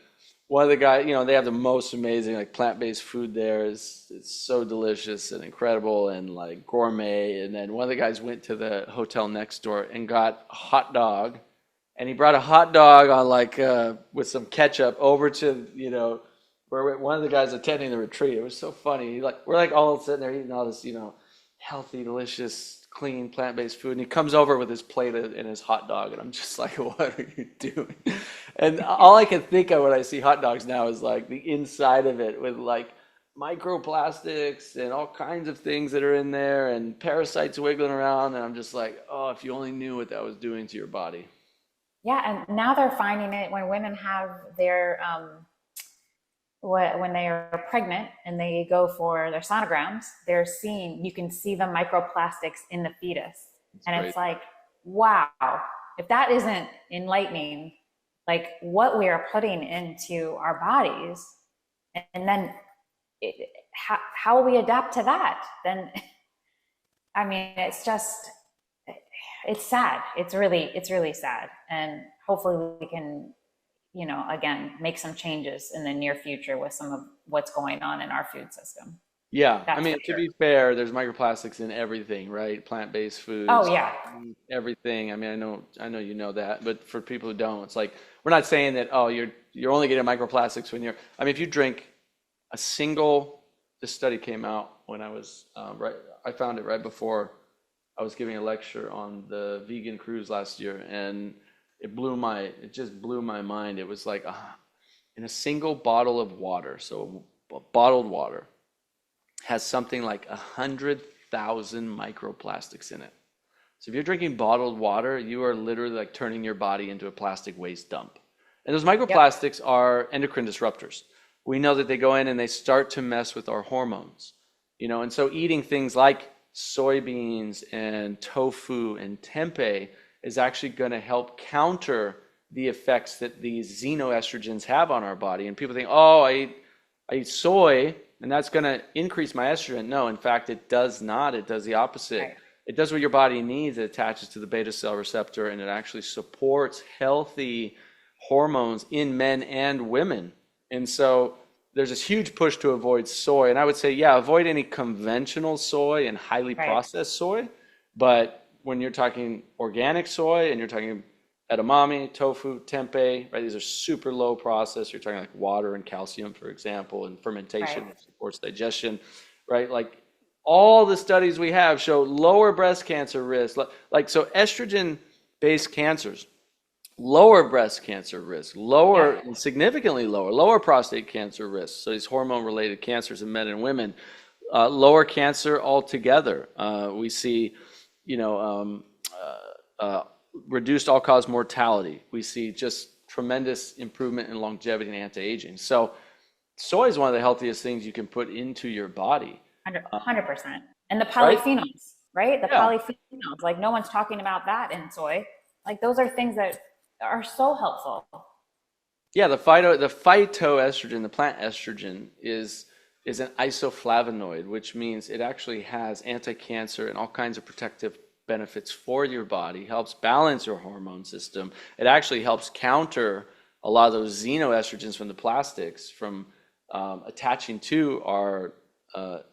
one of the guys, they have the most amazing like plant-based food there. It's so delicious and incredible and like gourmet. And then one of the guys went to the hotel next door and got a hot dog, and he brought a hot dog on like with some ketchup over to where one of the guys attending the retreat. It was so funny. We're like all sitting there eating all this healthy, delicious, clean plant-based food, and he comes over with his plate and his hot dog, and I'm just like, what are you doing? And all I can think of when I see hot dogs now is like the inside of it with like microplastics and all kinds of things that are in there and parasites wiggling around, and I'm just like, oh, if you only knew what that was doing to your body. Yeah, and now they're finding it when women have their when they are pregnant and they go for their sonograms, you can see the microplastics in the fetus. And it's like, wow, if that isn't enlightening, like what we are putting into our bodies, and then how will we adapt to that? Then, I mean, it's sad. It's really sad. And hopefully we can, again, make some changes in the near future with some of what's going on in our food system. Yeah. That's I mean, to be fair, there's microplastics in everything, right? Plant-based foods. Oh, yeah. Everything. I mean, I know you know that, but for people who don't, it's like, we're not saying that, oh, you're only getting microplastics when if you drink this study came out when I was, I found it right before I was giving a lecture on the vegan cruise last year, and it just blew my mind. It was like in a single bottle of water, so bottled water has something like 100,000 microplastics in it. So if you're drinking bottled water, you are literally like turning your body into a plastic waste dump. And those microplastics are endocrine disruptors. We know that they go in and they start to mess with our hormones, and so eating things like soybeans and tofu and tempeh is actually going to help counter the effects that these xenoestrogens have on our body. And people think, oh, I eat soy and that's going to increase my estrogen. No, in fact, it does not. It does the opposite. Right. It does what your body needs. It attaches to the beta cell receptor, and it actually supports healthy hormones in men and women. And so there's this huge push to avoid soy. And I would say, avoid any conventional soy and highly processed soy. But when you're talking organic soy and you're talking edamame, tofu, tempeh, right? These are super low processed. You're talking like water and calcium, for example, and fermentation, which supports digestion, right? Like all the studies we have show lower breast cancer risk. So estrogen-based cancers, lower breast cancer risk, significantly lower prostate cancer risk. So these hormone-related cancers in men and women, lower cancer altogether. We see, reduced all-cause mortality. We see just tremendous improvement in longevity and anti-aging. So soy is one of the healthiest things you can put into your body. 100%. And the polyphenols, right? The polyphenols, like no one's talking about that in soy. Like those are things that are so helpful. Yeah, the phytoestrogen, the plant estrogen is an isoflavonoid, which means it actually has anti-cancer and all kinds of protective benefits for your body, helps balance your hormone system. It actually helps counter a lot of those xenoestrogens from the plastics from attaching to our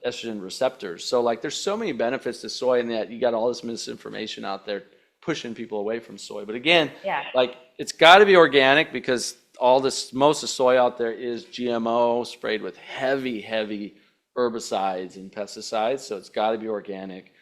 estrogen receptors. So like there's so many benefits to soy, and that you got all this misinformation out there pushing people away from soy. But again, like it's got to be organic, because most of soy out there is GMO, sprayed with heavy herbicides and pesticides. So it's got to be organic.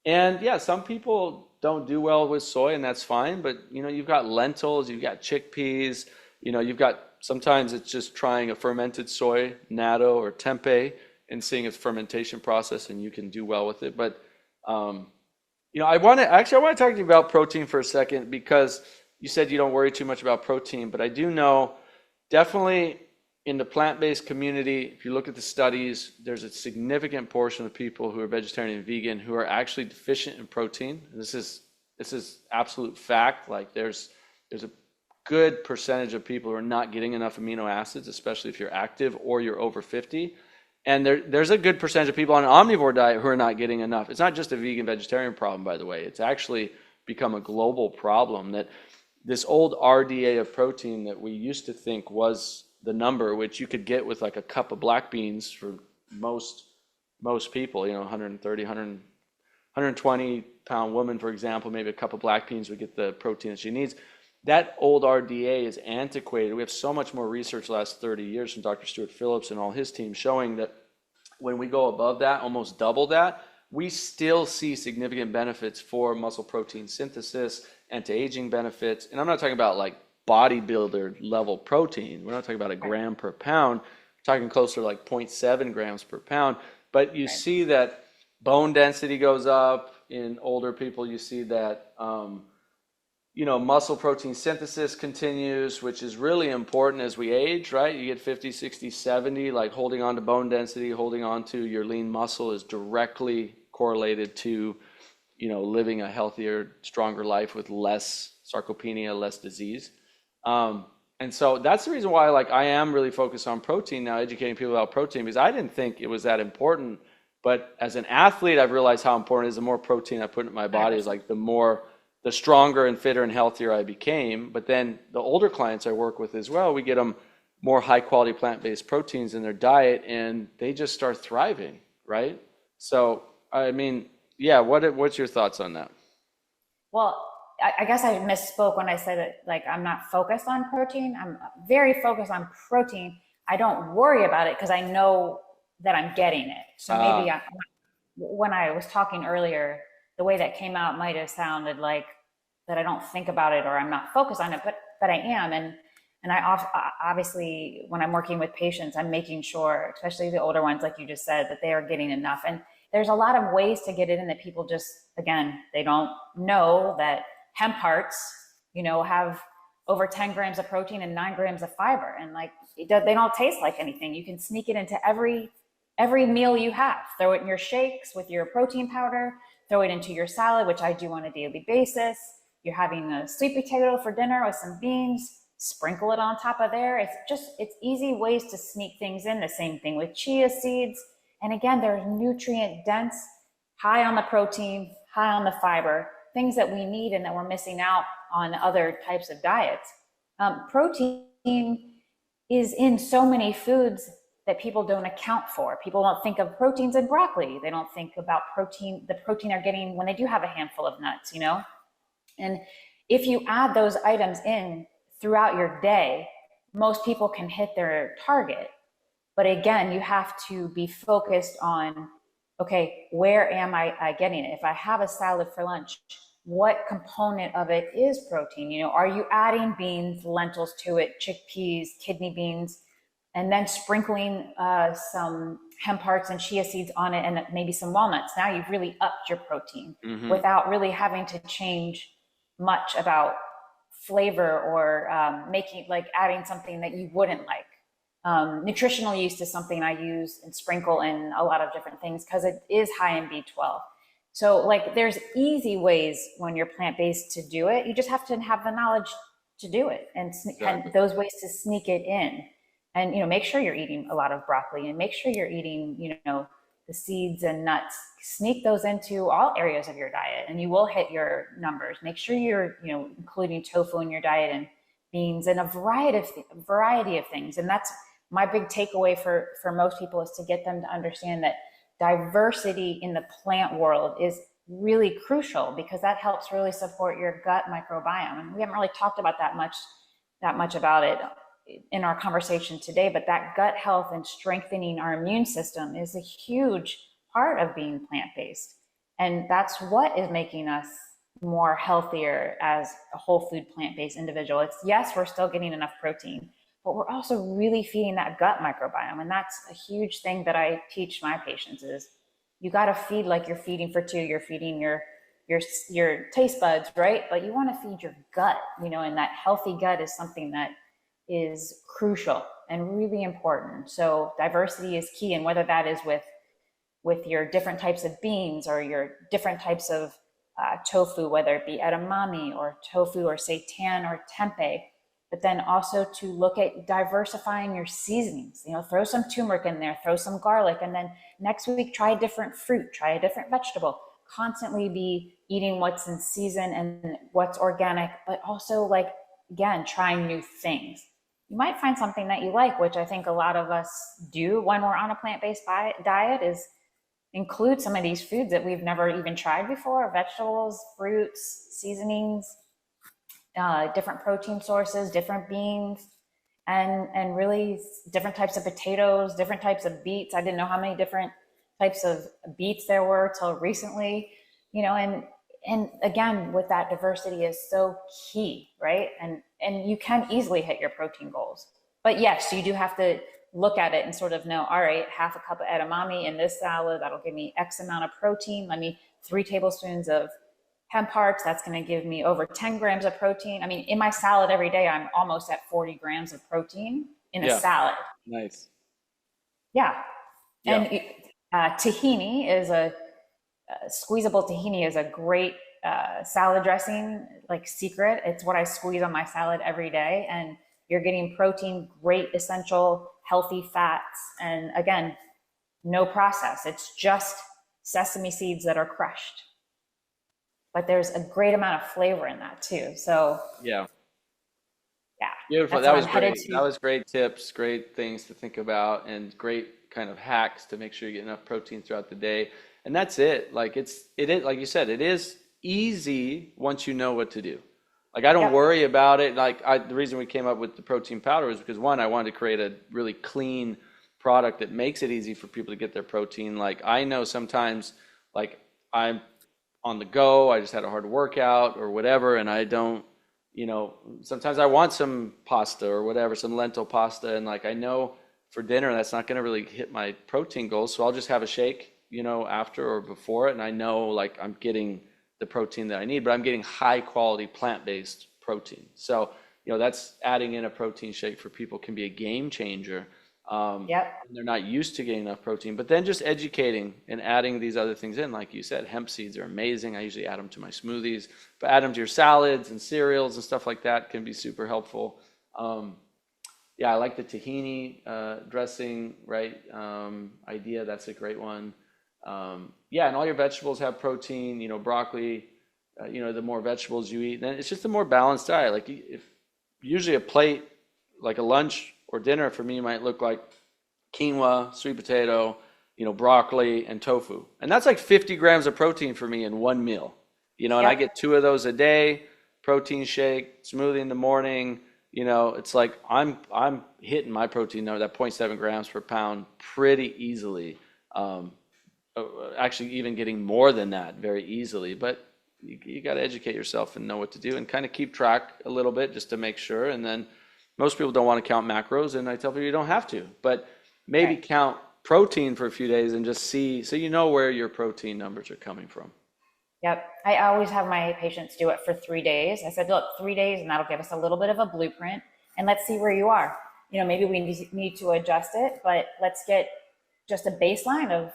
And some people don't do well with soy, and that's fine. But you've got lentils, you've got chickpeas, you've got, sometimes it's just trying a fermented soy, natto or tempeh, and seeing its fermentation process, and you can do well with it. But I want to talk to you about protein for a second, because you said you don't worry too much about protein, but I do know definitely in the plant-based community, if you look at the studies, there's a significant portion of people who are vegetarian and vegan who are actually deficient in protein. And this is absolute fact. Like there's a good percentage of people who are not getting enough amino acids, especially if you're active or you're over 50. And there's a good percentage of people on an omnivore diet who are not getting enough. It's not just a vegan vegetarian problem, by the way. It's actually become a global problem, that this old RDA of protein that we used to think was the number, which you could get with like a cup of black beans for most people, 130, 120 pound woman, for example, maybe a cup of black beans would get the protein that she needs. That old RDA is antiquated. We have so much more research the last 30 years from Dr. Stuart Phillips and all his team showing that when we go above that, almost double that, we still see significant benefits for muscle protein synthesis, anti-aging benefits. And I'm not talking about like bodybuilder level protein. We're not talking about a gram per pound. We're talking closer to like 0.7 grams per pound. But you see that bone density goes up in older people. You see that muscle protein synthesis continues, which is really important as we age, right? You get 50, 60, 70, like holding on to bone density, holding on to your lean muscle is directly correlated to, living a healthier, stronger life with less sarcopenia, less disease. And so that's the reason why, like, I am really focused on protein now, educating people about protein, because I didn't think it was that important. But as an athlete, I've realized how important it is. The more protein I put in my body is like the stronger and fitter and healthier I became. But then the older clients I work with as well, we get them more high quality plant-based proteins in their diet and they just start thriving, right? So, I mean, yeah, what's your thoughts on that? Well, I guess I misspoke when I said that, like, I'm not focused on protein. I'm very focused on protein. I don't worry about it because I know that I'm getting it. So maybe when I was talking earlier, the way that came out might have sounded like that I don't think about it or I'm not focused on it, but I am. And I obviously, when I'm working with patients, I'm making sure, especially the older ones, like you just said, that they are getting enough. And there's a lot of ways to get it in that people just, again, they don't know that hemp hearts, have over 10 grams of protein and 9 grams of fiber. And like, they don't taste like anything. You can sneak it into every meal you have. Throw it in your shakes with your protein powder, throw it into your salad, which I do on a daily basis. You're having a sweet potato for dinner with some beans, sprinkle it on top of there. It's easy ways to sneak things in. The same thing with chia seeds. And again, they're nutrient dense, high on the protein, high on the fiber, things that we need and that we're missing out on other types of diets. Protein is in so many foods that people don't account for. People don't think of proteins in broccoli. They don't think about the protein they're getting when they do have a handful of nuts, And if you add those items in throughout your day, most people can hit their target. But again, you have to be focused on, okay, where am I getting it? If I have a salad for lunch, what component of it is protein? Are you adding beans, lentils to it, chickpeas, kidney beans, and then sprinkling some hemp hearts and chia seeds on it and maybe some walnuts? Now you've really upped your protein without really having to change much about flavor or adding something that you wouldn't like. Nutritional yeast is something I use and sprinkle in a lot of different things because it is high in B12. So there's easy ways when you're plant-based to do it. You just have to have the knowledge to do it and those ways to sneak it in. And, make sure you're eating a lot of broccoli and make sure you're eating, the seeds and nuts. Sneak those into all areas of your diet and you will hit your numbers. Make sure you're, including tofu in your diet and beans and a variety of things. And that's my big takeaway for most people, is to get them to understand that diversity in the plant world is really crucial because that helps really support your gut microbiome. And we haven't really talked about that much about it in our conversation today, but that gut health and strengthening our immune system is a huge part of being plant-based. And that's what is making us more healthier as a whole food plant-based individual. It's, yes, we're still getting enough protein, but we're also really feeding that gut microbiome. And that's a huge thing that I teach my patients is you got to feed like you're feeding for two. You're feeding your taste buds, right? But you want to feed your gut, and that healthy gut is something that is crucial and really important. So diversity is key. And whether that is with your different types of beans or your different types of tofu, whether it be edamame or tofu or seitan or tempeh, but then also to look at diversifying your seasonings. Throw some turmeric in there, throw some garlic, and then next week try a different fruit, try a different vegetable. Constantly be eating what's in season and what's organic, but also, like, again, trying new things. You might find something that you like, which I think a lot of us do when we're on a plant-based diet, is include some of these foods that we've never even tried before: vegetables, fruits, seasonings, different protein sources, different beans, and really different types of potatoes, different types of beets. I didn't know how many different types of beets there were till recently, and again, with that, diversity is so key, right? And you can easily hit your protein goals. But yes, you do have to look at it and sort of know, all right, half a cup of edamame in this salad, that'll give me X amount of protein. 3 tablespoons of hemp hearts, that's going to give me over 10 grams of protein. I mean, in my salad every day, I'm almost at 40 grams of protein in a salad. Nice. Yeah. And tahini is squeezable tahini is a great salad dressing, like secret. It's what I squeeze on my salad every day. And you're getting protein, great essential, healthy fats. And again, no process. It's just sesame seeds that are crushed. But there's a great amount of flavor in that too. So yeah, beautiful. That was great. That was great tips, great things to think about, and great kind of hacks to make sure you get enough protein throughout the day. And that's it. Like it is, like you said, it is easy once you know what to do. Like I don't worry about it. Like the reason we came up with the protein powder is because, one, I wanted to create a really clean product that makes it easy for people to get their protein. Like I know sometimes, like I'm on the go, I just had a hard workout or whatever, and I don't, sometimes I want some pasta or whatever, some lentil pasta, and like I know for dinner that's not going to really hit my protein goals, so I'll just have a shake, after or before it, and I know like I'm getting the protein that I need, but I'm getting high quality plant-based protein. So, that's adding in a protein shake for people can be a game changer. They're not used to getting enough protein, but then just educating and adding these other things in, like you said, hemp seeds are amazing. I usually add them to my smoothies, but add them to your salads and cereals and stuff like that can be super helpful. I like the tahini dressing, right? Idea. That's a great one. And all your vegetables have protein, broccoli, the more vegetables you eat, then it's just a more balanced diet. Like if usually a plate, like a lunch or dinner for me might look like quinoa, sweet potato, broccoli and tofu. And that's like 50 grams of protein for me in one meal, and I get 2 of those a day, protein shake, smoothie in the morning. It's like I'm hitting my protein number, that 0.7 grams per pound pretty easily. Actually even getting more than that very easily, but you got to educate yourself and know what to do and kind of keep track a little bit just to make sure. And then most people don't want to count macros, and I tell people you don't have to, but maybe count protein for a few days and just see, so where your protein numbers are coming from. Yep. I always have my patients do it for 3 days. I said, look, 3 days, and that'll give us a little bit of a blueprint, and let's see where you are. Maybe we need to adjust it, but let's get just a baseline of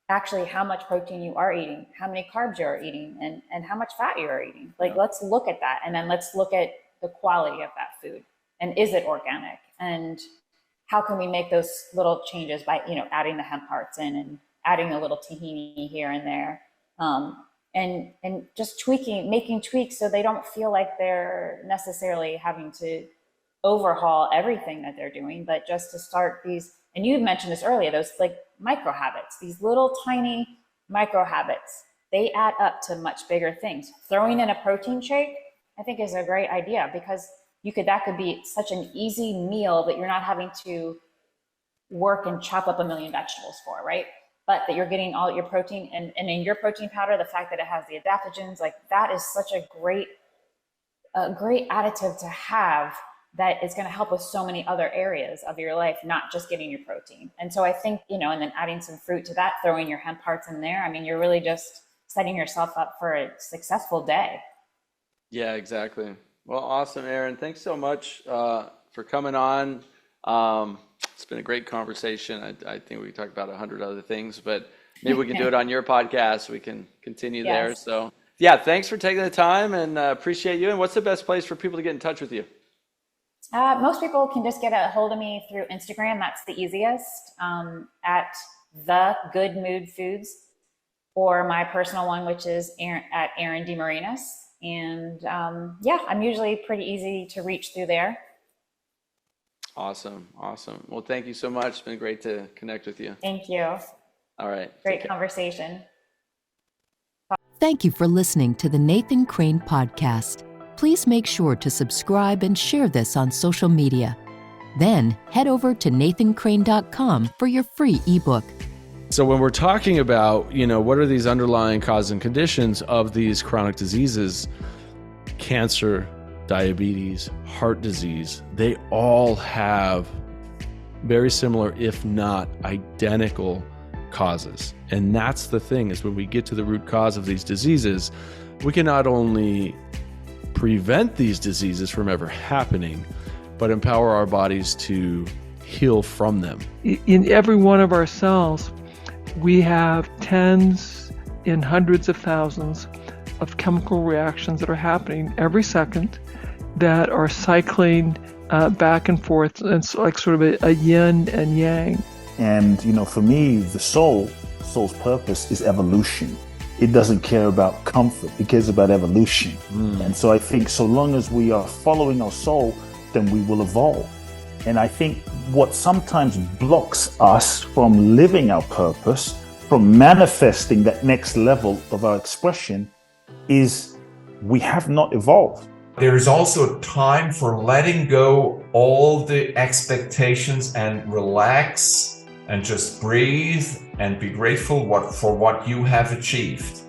actually how much protein you are eating, how many carbs you are eating, and how much fat you are eating. Like, let's look at that. And then let's look at the quality of that food. And is it organic? And how can we make those little changes by, adding the hemp hearts in and adding a little tahini here and there. And just making tweaks so they don't feel like they're necessarily having to overhaul everything that they're doing, but just to start these, and you mentioned this earlier, those like micro habits, these little tiny micro habits, they add up to much bigger things. Throwing in a protein shake, I think, is a great idea, because that could be such an easy meal that you're not having to work and chop up a million vegetables for, right? But that you're getting all your protein, and in your protein powder, the fact that it has the adaptogens, like that is such a great additive to have, that is going to help with so many other areas of your life, not just getting your protein. And so I think, and then adding some fruit to that, throwing your hemp hearts in there, I mean, you're really just setting yourself up for a successful day. Yeah, exactly. Well, awesome, Erin. Thanks so much for coming on. It's been a great conversation. I think we talked about 100 other things, but maybe we can do it on your podcast. We can continue there. So, thanks for taking the time, and appreciate you. And what's the best place for people to get in touch with you? Most people can just get a hold of me through Instagram. That's the easiest, at The Good Mood Foods, or my personal one, which is at Erin DeMarines. And yeah, I'm usually pretty easy to reach through there. Awesome. Awesome. Well, thank you so much. It's been great to connect with you. Thank you. All right. Great conversation. Thank you for listening to the Nathan Crane Podcast. Please make sure to subscribe and share this on social media. Then head over to nathancrane.com for your free ebook. So when we're talking about, what are these underlying causes and conditions of these chronic diseases, cancer, diabetes, heart disease, they all have very similar, if not identical, causes. And that's the thing, is when we get to the root cause of these diseases, we can not only prevent these diseases from ever happening, but empower our bodies to heal from them. In every one of our cells, we have tens and hundreds of thousands of chemical reactions that are happening every second that are cycling back and forth. It's like sort of a yin and yang. And, for me, the soul's purpose is evolution. It doesn't care about comfort. It cares about evolution. And so I think so long as we are following our soul, then we will evolve. And I think what sometimes blocks us from living our purpose, from manifesting that next level of our expression, is we have not evolved. There is also time for letting go all the expectations and relax and just breathe and be grateful for what you have achieved.